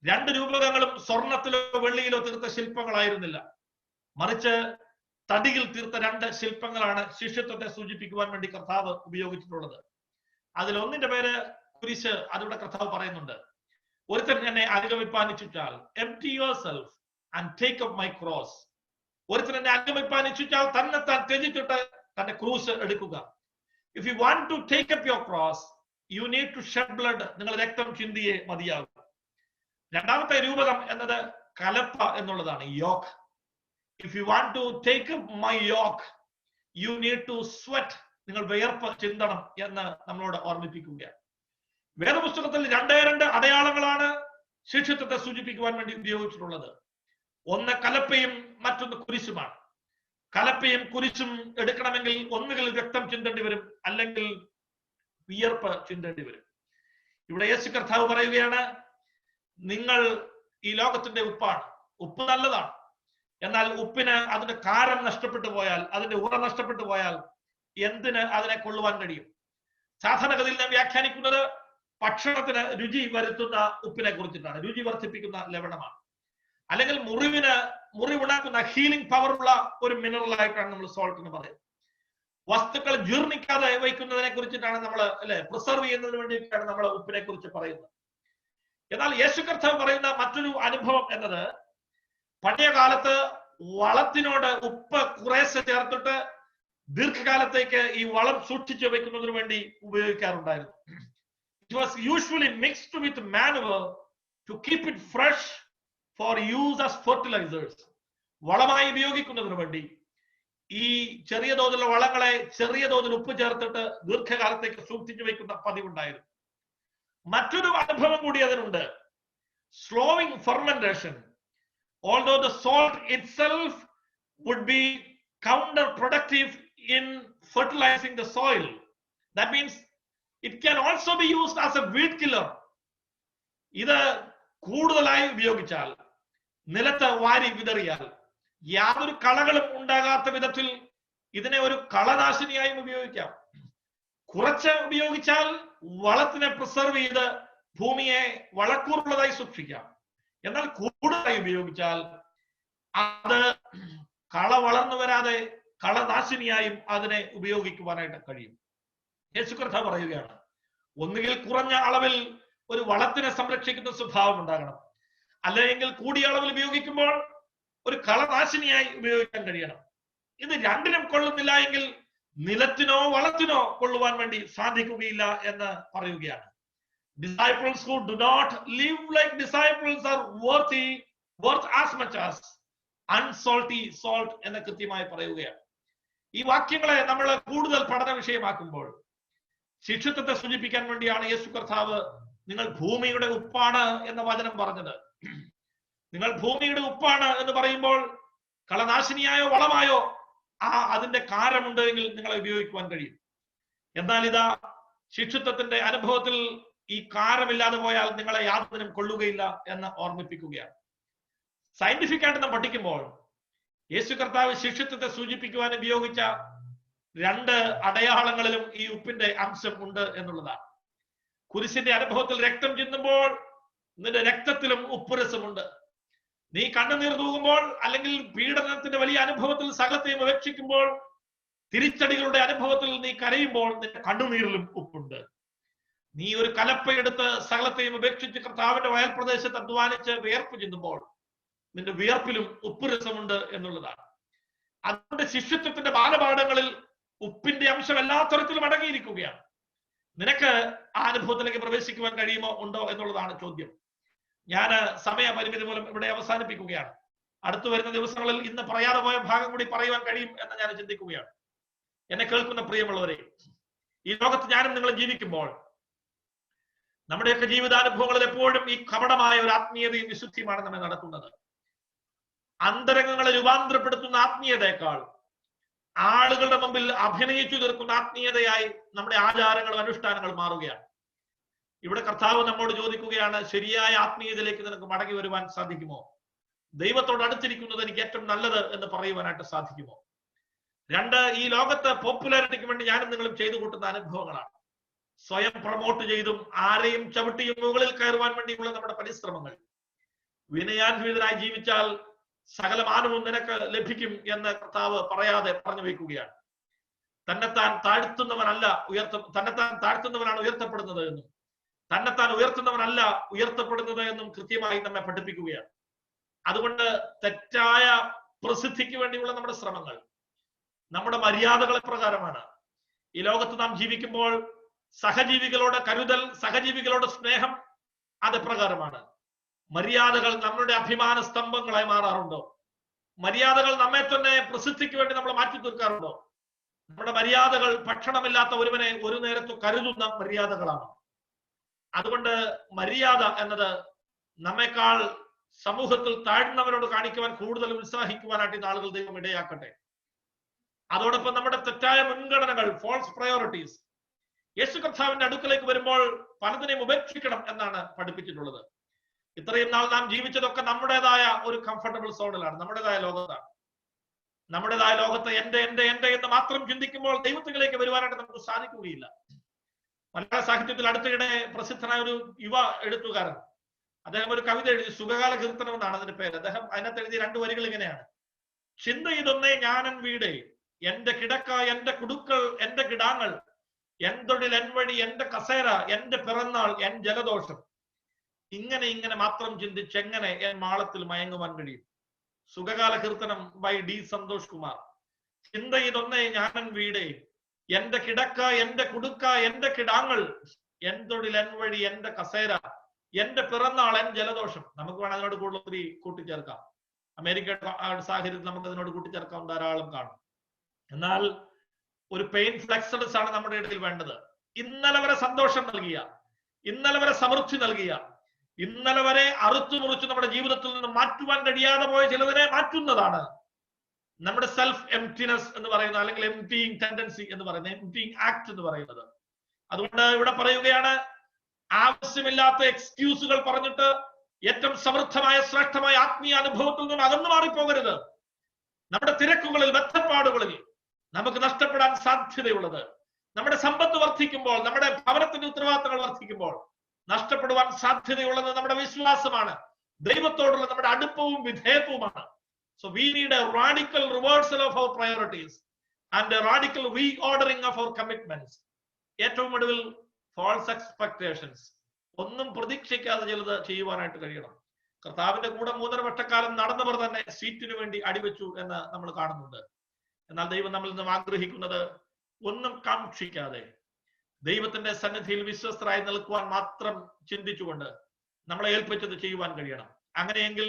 2 രൂപകങ്ങളും സ്വർണത്തിലോ വെള്ളിയിലോ തീർത്ത ശില്പങ്ങളായിരുന്നില്ല, മറിച്ച് തടിയിൽ തീർത്ത 2 ശില്പങ്ങളാണ് ശിഷ്യത്വത്തെ സൂചിപ്പിക്കുവാൻ വേണ്ടി കർത്താവ് ഉപയോഗിച്ചിട്ടുള്ളത്. അതിൽ ഒന്നിന്റെ പേര് കുരിശ്. അതിവിടെ കർത്താവ് പറയുന്നുണ്ട്, ഒരുത്തൻ എന്നെ അനുഗമിപ്പാൻ ഇച്ഛിച്ചാൽ empty yourself and take up my cross. ഒരുത്തൻ എന്നെ അനുഗമിപ്പാൻ ഇച്ഛിച്ചാൽ തന്നെത്താൻ ത്യജിച്ചിട്ട് തന്റെ ക്രൂസ് എടുക്കുക. If you want to take up your cross, you need to shed blood. നിങ്ങൾ രക്തം ചിന്തിയേ മതിയാകും. 2ാമത്തെ രൂപകം എന്നത് കലപ്പ എന്നുള്ളതാണ്, yoke. If you want to take up my yoke, you need to sweat. നിങ്ങൾ വിയർപ്പ് ചിന്തണം എന്ന് നമ്മളോട് ഓർമ്മിപ്പിക്കുകയാണ്. വേദപുസ്തകത്തിൽ 2 അടയാളങ്ങളാണ് ശിഷ്യത്വത്തെ സൂചിപ്പിക്കുവാൻ വേണ്ടി ഉപയോഗിച്ചിട്ടുള്ളത്. ഒന്ന് കലപ്പയും മറ്റൊന്ന് കുരിശുമാണ്. കലപ്പയും കുരിശും എടുക്കണമെങ്കിൽ ഒന്നുകിൽ രക്തം ചിന്തേണ്ടി വരും, അല്ലെങ്കിൽ വിയർപ്പ് ചിന്തേണ്ടി വരും. ഇവിടെ യേശു കർത്താവ് പറയുകയാണ്, നിങ്ങൾ ഈ ലോകത്തിന്റെ ഉപ്പാണ്. ഉപ്പ് നല്ലതാണ്, എന്നാൽ ഉപ്പിന് അതിന്റെ കാരം നഷ്ടപ്പെട്ടു പോയാൽ, അതിന്റെ ഉറ നഷ്ടപ്പെട്ടു പോയാൽ എന്തിന് അതിനെ കൊള്ളുവാൻ കഴിയും? സാധാരണഗതിയിൽ നാം വ്യാഖ്യാനിക്കുന്നത് ഭക്ഷണത്തിന് രുചി വരുത്തുന്ന ഉപ്പിനെ കുറിച്ചിട്ടാണ്, രുചി വർദ്ധിപ്പിക്കുന്ന ലവണമാണ്. അല്ലെങ്കിൽ മുറിവുണ്ടാക്കുന്ന ഹീലിംഗ് പവറുള്ള ഒരു മിനറൽ ആയിട്ടാണ് നമ്മൾ സോൾട്ട് എന്ന് പറയുന്നത്. വസ്തുക്കൾ ജീർണിക്കാതെ വയ്ക്കുന്നതിനെ കുറിച്ചിട്ടാണ് നമ്മൾ, അല്ലെ, പ്രിസർവ് ചെയ്യുന്നതിന് വേണ്ടിയിട്ടാണ് നമ്മൾ ഉപ്പിനെ കുറിച്ച് പറയുന്നത്. എന്നാൽ യേശു കർത്താവ് പറയുന്ന മറ്റൊരു അനുഭവം എന്നത്, പഴയ കാലത്ത് വളത്തിനോട് ഉപ്പ് കുറേശ്ശെ ചേർത്തിട്ട് ദീർഘകാലത്തേക്ക് ഈ വളം സൂക്ഷിച്ചു വെക്കുന്നതിന് വേണ്ടി ഉപയോഗിക്കാറുണ്ടായിരുന്നു. It was usually mixed with manure to keep it fresh for use as fertilizers. വളമായി ഉപയോഗിക്കുന്നതിന് വേണ്ടി ഈ ചെറിയ തോതിലുള്ള വളങ്ങളെ ചെറിയ തോതിൽ ഉപ്പ് ചേർത്തിട്ട് ദീർഘകാലത്തേക്ക് സൂക്ഷിച്ചു വെക്കുന്ന പതിവുണ്ടായിരുന്നു. മറ്റൊരു അനുഭവം കൂടി അതിനുണ്ട്, സ്ലോവിംഗ് fermentation. Although the salt itself would be counterproductive in fertilizing the soil, that means it can also be used as a weed killer. ഇത് കൂടുതലായി ഉപയോഗിച്ചാൽ, നിലത്ത് വാരി വിതറിയാൽ, യാതൊരു കളകളും ഉണ്ടാകാത്ത വിധത്തിൽ ഇതിനെ ഒരു കളനാശിനിയായും ഉപയോഗിക്കാം. കുറച്ച് ഉപയോഗിച്ചാൽ വളത്തിനെ പ്രിസർവ് ചെയ്ത് ഭൂമിയെ വളക്കൂറുള്ളതായി സൂക്ഷിക്കാം. എന്നാൽ കൂടുതലായി ഉപയോഗിച്ചാൽ അത് കള വളർന്നു വരാതെ കളനാശിനിയായും അതിനെ ഉപയോഗിക്കുവാനായിട്ട് കഴിയും. യേശു കർത്താവ് പറയുകയാണ്, ഒന്നുകിൽ കുറഞ്ഞ അളവിൽ ഒരു വളത്തിനെ സംരക്ഷിക്കുന്ന സ്വഭാവം ഉണ്ടാകണം, അല്ലെങ്കിൽ കൂടിയ അളവിൽ ഉപയോഗിക്കുമ്പോൾ ഒരു കളനാശിനിയായി ഉപയോഗിക്കാൻ കഴിയണം. ഇത് രണ്ടിനും കൊള്ളുന്നില്ല എങ്കിൽ നിലത്തിനോ വളത്തിനോ കൊള്ളുവാൻ വേണ്ടി സാധിക്കുകയില്ല എന്ന് പറയുകയാണ്. Disciples who do not live like disciples are worth as much as unsalty salt എന്ന് കൃത്യമായി പറയുകയാണ്. ഈ വാക്യങ്ങളെ നമ്മൾ കൂടുതൽ പഠന വിഷയമാക്കുമ്പോൾ ശിഷ്യത്വത്തെ സൂചിപ്പിക്കാൻ വേണ്ടിയാണ് യേശു കർത്താവ് നിങ്ങൾ ഭൂമിയുടെ ഉപ്പാണ് എന്ന വചനം പറഞ്ഞത്. നിങ്ങൾ ഭൂമിയുടെ ഉപ്പാണ് എന്ന് പറയുമ്പോൾ കളനാശിനിയായോ വളമായോ അതിന്റെ കാരമുണ്ട് എങ്കിൽ നിങ്ങളെ ഉപയോഗിക്കുവാൻ കഴിയും. എന്നാൽ ഇതാ ശിഷ്യത്വത്തിന്റെ അനുഭവത്തിൽ ഈ കാരമില്ലാതെ പോയാൽ നിങ്ങളെ യാതൊന്നിനും കൊള്ളുകയില്ല എന്ന് ഓർമ്മിപ്പിക്കുകയാണ്. സയന്റിഫിക് ആയിട്ട് നാം പഠിക്കുമ്പോൾ യേശു കർത്താവ് ശിഷ്യത്വത്തെ സൂചിപ്പിക്കുവാൻ ഉപയോഗിച്ച രണ്ട് അടയാളങ്ങളിലും ഈ ഉപ്പിന്റെ അംശം ഉണ്ട് എന്നുള്ളതാണ്. കുരിശിന്റെ അനുഭവത്തിൽ രക്തം ചിന്തുമ്പോൾ നിന്റെ രക്തത്തിലും ഉപ്പുരസമുണ്ട്. നീ കണ്ണുനീർ തൂകുമ്പോൾ അല്ലെങ്കിൽ പീഡനത്തിന്റെ വലിയ അനുഭവത്തിൽ സകലത്തെയും ഉപേക്ഷിക്കുമ്പോൾ, തിരിച്ചടികളുടെ അനുഭവത്തിൽ നീ കരയുമ്പോൾ നിന്റെ കണ്ണുനീരിലും ഉപ്പുണ്ട്. നീ ഒരു കലപ്പയെടുത്ത് സകലത്തെയും ഉപേക്ഷിച്ച് കർത്താവിന്റെ വയൽ പ്രദേശത്ത് അധ്വാനിച്ച് വിയർപ്പ് ചിന്തുമ്പോൾ നിന്റെ വിയർപ്പിലും ഉപ്പുരസമുണ്ട് എന്നുള്ളതാണ്. അതുകൊണ്ട് ശിഷ്യത്വത്തിന്റെ ബാലപാഠങ്ങളിൽ ഉപ്പിന്റെ അംശം എല്ലാ തരത്തിലും അടങ്ങിയിരിക്കുകയാണ്. നിനക്ക് ആ അനുഭവത്തിലേക്ക് പ്രവേശിക്കുവാൻ കഴിയുമോ ഉണ്ടോ എന്നുള്ളതാണ് ചോദ്യം. ഞാൻ സമയപരിമിതി മൂലം ഇവിടെ അവസാനിപ്പിക്കുകയാണ്. അടുത്തു വരുന്ന ദിവസങ്ങളിൽ ഇന്ന് പറയാതെ പോയ ഭാഗം കൂടി പറയുവാൻ കഴിയും എന്ന് ഞാൻ ചിന്തിക്കുകയാണ്. എന്നെ കേൾക്കുന്ന പ്രിയമുള്ളവരെ, ഈ ലോകത്ത് ഞാനും നിങ്ങൾ ജീവിക്കുമ്പോൾ നമ്മുടെയൊക്കെ ജീവിതാനുഭവങ്ങളിൽ എപ്പോഴും ഈ കപടമായ ഒരു ആത്മീയതയും വിശുദ്ധിയുമാണ് നമ്മെ നടത്തുന്നത്. അന്തരംഗങ്ങളെ രൂപാന്തരപ്പെടുത്തുന്ന ആത്മീയതയേക്കാൾ ആളുകളുടെ മുമ്പിൽ അഭിനയിച്ചു തീർക്കുന്ന ആത്മീയതയായി നമ്മുടെ ആചാരങ്ങളും അനുഷ്ഠാനങ്ങളും മാറുകയാണ്. ഇവിടെ കർത്താവ് നമ്മോട് ചോദിക്കുകയാണ്, ശരിയായ ആത്മീയതയിലേക്ക് നിനക്ക് മടങ്ങി വരുവാൻ സാധിക്കുമോ? ദൈവത്തോട് അടുത്തിരിക്കുന്നത് എനിക്ക് ഏറ്റവും നല്ലത് എന്ന് പറയുവാനായിട്ട് സാധിക്കുമോ? രണ്ട്, ഈ ലോകത്ത് പോപ്പുലാരിറ്റിക്ക് വേണ്ടി ഞാനും നിങ്ങളും ചെയ്തു കൂട്ടുന്ന അനുഭവങ്ങളാണ്. സ്വയം പ്രൊമോട്ട് ചെയ്തും ആരെയും ചവിട്ടിയും മുകളിൽ കയറുവാൻ വേണ്ടിയുള്ള നമ്മുടെ പരിശ്രമങ്ങൾ. വിനയാൻവിതനായി ജീവിച്ചാൽ സകല മാനവും നിനക്ക് ലഭിക്കും എന്ന് കർത്താവ് പറയാതെ പറഞ്ഞു വയ്ക്കുകയാണ്. തന്നെത്താൻ താഴ്ത്തുന്നവനാണ് ഉയർത്തപ്പെടുന്നത് എന്നും തന്നെത്താൻ ഉയർത്തുന്നവനല്ല ഉയർത്തപ്പെടുന്നത് എന്നും കൃത്യമായി നമ്മെ പഠിപ്പിക്കുകയാണ്. അതുകൊണ്ട് തെറ്റായ പ്രസിദ്ധിക്ക് വേണ്ടിയുള്ള നമ്മുടെ ശ്രമങ്ങൾ നമ്മുടെ മര്യാദകളെ പ്രകാരമാണ്. ഈ ലോകത്ത് നാം ജീവിക്കുമ്പോൾ സഹജീവികളോട് കരുതൽ, സഹജീവികളോട് സ്നേഹം അത് പ്രകാരമാണ്. മര്യാദകൾ നമ്മുടെ അഭിമാന സ്തംഭങ്ങളായി മാറാറുണ്ടോ? മര്യാദകൾ നമ്മെ തന്നെ പ്രസിദ്ധിക്ക് വേണ്ടി നമ്മൾ മാറ്റി തീർക്കാറുണ്ടോ? നമ്മുടെ മര്യാദകൾ ഭക്ഷണമില്ലാത്ത ഒരുവനെ ഒരു നേരത്ത് കരുതുന്ന മര്യാദകളാണ്. അതുകൊണ്ട് മര്യാദ എന്നത് നമ്മെക്കാൾ സമൂഹത്തിൽ താഴ്ന്നവരോട് കാണിക്കുവാൻ കൂടുതൽ ഉത്സാഹിക്കുവാനായിട്ട് ആളുകൾ ദൈവം ഇടയാക്കട്ടെ. അതോടൊപ്പം നമ്മുടെ തെറ്റായ മുൻഗണനകൾ, ഫോൾസ് പ്രയോറിറ്റീസ്, യേശു കർത്താവിന്റെ അടുക്കലേക്ക് വരുമ്പോൾ പലതിനെയും ഉപേക്ഷിക്കണം എന്നാണ് പഠിപ്പിച്ചിട്ടുള്ളത്. ഇത്രയും നാൾ നാം ജീവിച്ചതൊക്കെ നമ്മുടേതായ ഒരു കംഫർട്ടബിൾ സോണിലാണ്, നമ്മുടേതായ ലോകത്താണ്. നമ്മുടേതായ ലോകത്ത് എന്റെ എന്റെ എന്റെ എന്ന് മാത്രം ചിന്തിക്കുമ്പോൾ ദൈവത്തിലേക്ക് വരുവാനായിട്ട് നമുക്ക് സാധിക്കുകയില്ല. മലയാള സാഹിത്യത്തിൽ അടുത്തിടെ പ്രസിദ്ധനായ ഒരു യുവ എഴുത്തുകാരൻ, അദ്ദേഹം ഒരു കവിത എഴുതി, സുഖകാല കീർത്തനം എന്നാണ് അതിന്റെ പേര്. അദ്ദേഹം അതിനകത്ത് എഴുതിയ 2 വരികൾ ഇങ്ങനെയാണ്: ചിന്ത ഇതൊന്നേ ഞാനൻ വീടേ, എന്റെ കിടക്ക എന്റെ കുടുക്കൾ എന്റെ കിടാങ്ങൾ, എൻ തൊഴിൽ എൻ വഴി എന്റെ കസേര, എന്റെ പിറന്നാൾ എൻ ജലദോഷം. ഇങ്ങനെ മാത്രം ചിന്തിച്ചെങ്ങനെ എൻ മാളത്തിൽ മയങ്ങുവാൻ കഴിയും. സുഖകാല കീർത്തനം ബൈ ഡി സന്തോഷ് കുമാർ. ചിന്ത ഇതൊന്നേ ഞാനൻ വീടേ, എന്റെ കിടക്ക എന്റെ കുടുക്ക എന്റെ കിടാങ്ങൾ, എൻ തൊഴിൽ എൻ വഴി എന്റെ കസേര, എന്റെ പിറന്നാൾ എൻ ജലദോഷം. നമുക്ക് വേണം അതിനോട് കൂടുതൽ ഒത്തിരി കൂട്ടിച്ചേർക്കാം. അമേരിക്കയുടെ സാഹചര്യത്തിൽ നമുക്ക് അതിനോട് കൂട്ടിച്ചേർക്കാൻ ധാരാളം കാണും. എന്നാൽ ഒരു പെയിൻഫുൾ എക്സഡസ് ആണ് നമ്മുടെ ഇടയിൽ വേണ്ടത്. ഇന്നലെ വരെ സന്തോഷം നൽകിയ, ഇന്നലെ വരെ സമൃദ്ധി നൽകിയ, ഇന്നലെ വരെ അറുത്തു മുറിച്ച് നമ്മുടെ ജീവിതത്തിൽ നിന്ന് മാറ്റുവാൻ കഴിയാതെ പോയ ചിലതിനെ മാറ്റുന്നതാണ് നമ്മുടെ സെൽഫ് എംപ്റ്റിനെസ് എന്ന് പറയുന്നത്, അല്ലെങ്കിൽ എംപ്റ്റിയിങ് ടെൻഡൻസി എന്ന് പറയുന്നത്, എംപ്റ്റിയിങ് ആക്ട് എന്ന് പറയുന്നത്. അതുകൊണ്ട് ഇവിടെ പറയുകയാണ്, ആവശ്യമില്ലാത്ത എക്സ്ക്യൂസുകൾ പറഞ്ഞിട്ട് ഏറ്റവും സമൃദ്ധമായ ശ്രേഷ്ഠമായ ആത്മീയ അനുഭവത്തിൽ നിന്ന് അകന്നു മാറിപ്പോകരുത്. നമ്മുടെ തിരക്കുകളിൽ, ബദ്ധപ്പാടുകളിൽ നമുക്ക് നഷ്ടപ്പെടാൻ സാധ്യതയുള്ളത്, നമ്മുടെ സമ്പത്ത് വർദ്ധിക്കുമ്പോൾ, നമ്മുടെ ഭവനത്തിന്റെ ഉത്തരവാദിത്തങ്ങൾ വർദ്ധിക്കുമ്പോൾ നഷ്ടപ്പെടുവാൻ സാധ്യതയുള്ളത് നമ്മുടെ വിശ്വാസമാണ്, ദൈവത്തോടുള്ള നമ്മുടെ അടുപ്പവും വിധേയത്വവുമാണ്. So we need a radical reversal of our priorities and a radical reordering of our commitments. ഏറ്റവും ഒടുവിൽ ഫാൾസ് എക്സ്പെക്ടേഷൻസ്, ഒന്നും പ്രതീക്ഷിക്കാതെ ചിലത് ചെയ്യുവാനായിട്ട് കഴിയണം. കർത്താവിന്റെ കൂടെ 3.5 വർഷക്കാലം നടന്നവർ തന്നെ സീറ്റിനു വേണ്ടി അടിവെച്ചു എന്ന് നമ്മൾ കാണുന്നുണ്ട്. എന്നാൽ ദൈവം നമ്മളിൽ നിന്നും ആഗ്രഹിക്കുന്നത് ഒന്നും കാക്ഷിക്കാതെ ദൈവത്തിന്റെ സന്നിധിയിൽ വിശ്വസ്തരായി നിൽക്കുവാൻ മാത്രം ചിന്തിച്ചുകൊണ്ട് നമ്മളെ ഏൽപ്പിച്ചത് ചെയ്യുവാൻ കഴിയണം. അങ്ങനെയെങ്കിൽ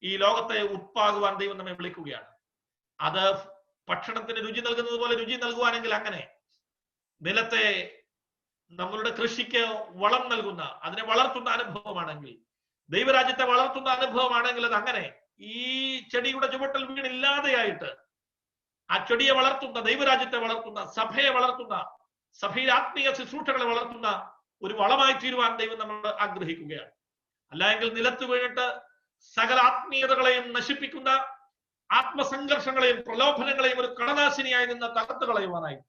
ഈ ലോകത്തെ ഉപ്പാകുവാൻ ദൈവം നമ്മെ വിളിക്കുകയാണ്. അത് ഭക്ഷണത്തിന് രുചി നൽകുന്നത് പോലെ രുചി നൽകുവാനെങ്കിൽ അങ്ങനെ, നിലത്തെ നമ്മളുടെ കൃഷിക്ക് വളം നൽകുന്ന, അതിനെ വളർത്തുന്ന അനുഭവമാണെങ്കിൽ, ദൈവരാജ്യത്തെ വളർത്തുന്ന അനുഭവമാണെങ്കിൽ അത് അങ്ങനെ ഈ ചെടിയുടെ ചുവട്ടിൽ വീണില്ലാതെയായിട്ട് ആ ചെടിയെ വളർത്തുന്ന, ദൈവരാജ്യത്തെ വളർത്തുന്ന, സഭയെ വളർത്തുന്ന, സഭയിലെ ആത്മീയ ശുശ്രൂഷകളെ വളർത്തുന്ന ഒരു വളമായി തീരുവാൻ ദൈവം നമ്മൾ ആഗ്രഹിക്കുകയാണ്. അല്ലെങ്കിൽ നിലത്ത് വീണിട്ട് സകല ആത്മീയതകളെയും നശിപ്പിക്കുന്ന, ആത്മസംഘർഷങ്ങളെയും പ്രലോഭനങ്ങളെയും ഒരു കടനാശിനിയായി നിന്ന് തകർത്ത് കളയുവാനായി,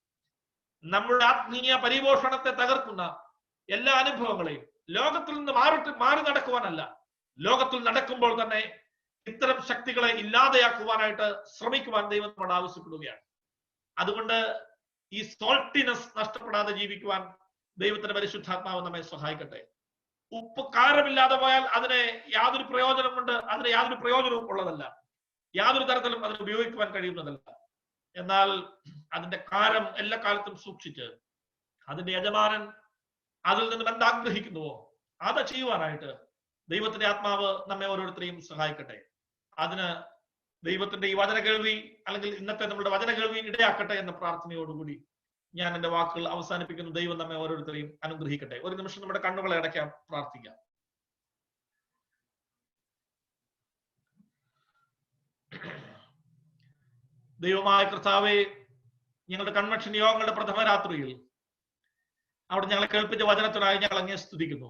നമ്മുടെ ആത്മീയ പരിപോഷണത്തെ തകർക്കുന്ന എല്ലാ അനുഭവങ്ങളെയും ലോകത്തിൽ നിന്ന് മാറി നടക്കുവാനല്ല, ലോകത്തിൽ നടക്കുമ്പോൾ തന്നെ ഇത്തരം ശക്തികളെ ഇല്ലാതെയാക്കുവാനായിട്ട് ശ്രമിക്കുവാൻ ദൈവം നമ്മോട് ആവശ്യപ്പെടുകയാണ്. അതുകൊണ്ട് ഈ സോൾട്ടിനെസ് നഷ്ടപ്പെടാതെ ജീവിക്കുവാൻ ദൈവത്തിന്റെ പരിശുദ്ധാത്മാവ് നമ്മെ സഹായിക്കട്ടെ. ഉപ്പ് കാരമില്ലാതെ പോയാൽ അതിന് യാതൊരു പ്രയോജനവും ഉള്ളതല്ല, യാതൊരു തരത്തിലും അതിന് ഉപയോഗിക്കുവാൻ കഴിയുന്നതല്ല. എന്നാൽ അതിന്റെ കാരം എല്ലാ കാലത്തും സൂക്ഷിച്ച് അതിന്റെ യജമാനൻ അതിൽ നിന്നും എന്താഗ്രഹിക്കുന്നുവോ അത് ചെയ്യുവാനായിട്ട് ദൈവത്തിന്റെ ആത്മാവ് നമ്മെ ഓരോരുത്തരെയും സഹായിക്കട്ടെ. അതിന് ദൈവത്തിന്റെ ഈ വചന കേൾവി, അല്ലെങ്കിൽ ഇന്നത്തെ നമ്മുടെ വചന കേൾവി ഇടയാക്കട്ടെ എന്ന പ്രാർത്ഥനയോടുകൂടി ഞാൻ എന്റെ വാക്കുകൾ അവസാനിപ്പിക്കുന്നു. ദൈവം നമ്മെ ഓരോരുത്തരെയും അനുഗ്രഹിക്കട്ടെ. ഒരു നിമിഷം നമ്മുടെ കണ്ണുകളെ അടയ്ക്കാം, പ്രാർത്ഥിക്കാം. ദൈവമായ കർത്താവേ, ഞങ്ങളുടെ കൺവെൻഷൻ യോഗങ്ങളുടെ പ്രഥമ രാത്രിയിൽ അവിടെ ഞങ്ങളെ കേൾപ്പിച്ച വചനത്തിനായി ഞങ്ങൾ അങ്ങേ സ്തുതിക്കുന്നു.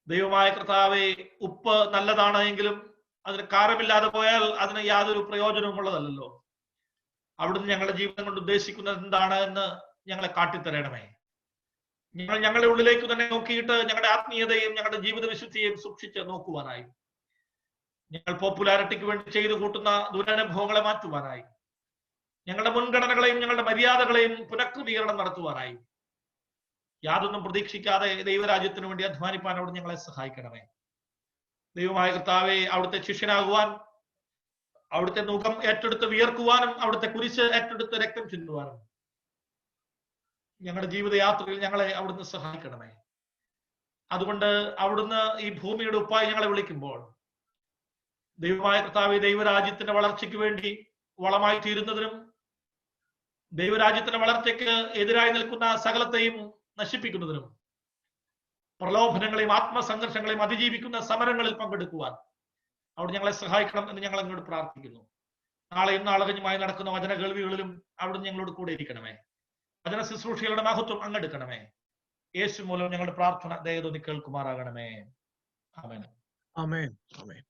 ദൈവമായ കർത്താവേ, ഉപ്പ് നല്ലതാണ് എങ്കിലും അതിന് കാരമില്ലാതെ പോയാൽ അതിന് യാതൊരു പ്രയോജനവും ഉള്ളതല്ലോ. അവിടുന്ന് ഞങ്ങളുടെ ജീവിതം കൊണ്ട് ഉദ്ദേശിക്കുന്നത് എന്താണ് എന്ന് ഞങ്ങളെ കാട്ടിത്തരണമേ. ഞങ്ങളുടെ ഉള്ളിലേക്ക് തന്നെ നോക്കിയിട്ട് ഞങ്ങളുടെ ആത്മീയതയും ഞങ്ങളുടെ ജീവിത വിശുദ്ധിയെയും സൂക്ഷിച്ച് നോക്കുവാനായി, ഞങ്ങൾ പോപ്പുലാരിറ്റിക്ക് വേണ്ടി ചെയ്തു കൂട്ടുന്ന ദുരനുഭവങ്ങളെ മാറ്റുവാനായി, ഞങ്ങളുടെ മുൻഗണനകളെയും ഞങ്ങളുടെ മര്യാദകളെയും പുനഃക്രമീകരണം നടത്തുവാനായി, യാതൊന്നും പ്രതീക്ഷിക്കാതെ ദൈവരാജ്യത്തിന് വേണ്ടി അധ്വാനിപ്പാൻ അവിടെ ഞങ്ങളെ സഹായിക്കണമേ. ദൈവമായ കർത്താവെ, അവിടുത്തെ ശിഷ്യനാകുവാൻ, അവിടുത്തെ മുഖം ഏറ്റെടുത്ത് വിയർക്കുവാനും, അവിടുത്തെ കുരിശ് ഏറ്റെടുത്ത് രക്തം ചിന്തുവാനും ഞങ്ങളുടെ ജീവിതയാത്രയിൽ ഞങ്ങളെ അവിടുന്ന് സഹായിക്കണമേ. അതുകൊണ്ട് അവിടുന്ന് ഈ ഭൂമിയുടെ ഉപ്പായി ഞങ്ങളെ വിളിക്കുമ്പോൾ, ദൈവമായ കർത്താവെ, ദൈവരാജ്യത്തിന്റെ വളർച്ചയ്ക്ക് വേണ്ടി വളമായി തീരുന്നതിനും ദൈവരാജ്യത്തിന്റെ വളർച്ചയ്ക്ക് എതിരായി നിൽക്കുന്ന സകലത്തെയും നശിപ്പിക്കുന്നതിനും പ്രലോഭനങ്ങളെയും ആത്മസംഘർഷങ്ങളെയും അതിജീവിക്കുന്ന സമരങ്ങളിൽ പങ്കെടുക്കുവാൻ അവിടെ ഞങ്ങളെ സഹായിക്കണം എന്ന് ഞങ്ങൾ അങ്ങോട്ട് പ്രാർത്ഥിക്കുന്നു. നാളെയും നാളെ കഴിഞ്ഞുമായി നടക്കുന്ന വചന കേൾവികളിലും അവിടുന്ന് ഞങ്ങളോട് കൂടെ ഇരിക്കണമേ. വചന ശുശ്രൂഷകളുടെ മഹത്വം അങ്ങെടുക്കണമേ. യേശു മൂലം ഞങ്ങളുടെ പ്രാർത്ഥന ദയതോന്നി കേൾക്കുമാറാകണമേ. ആമേൻ. ആമേൻ. ആമേൻ.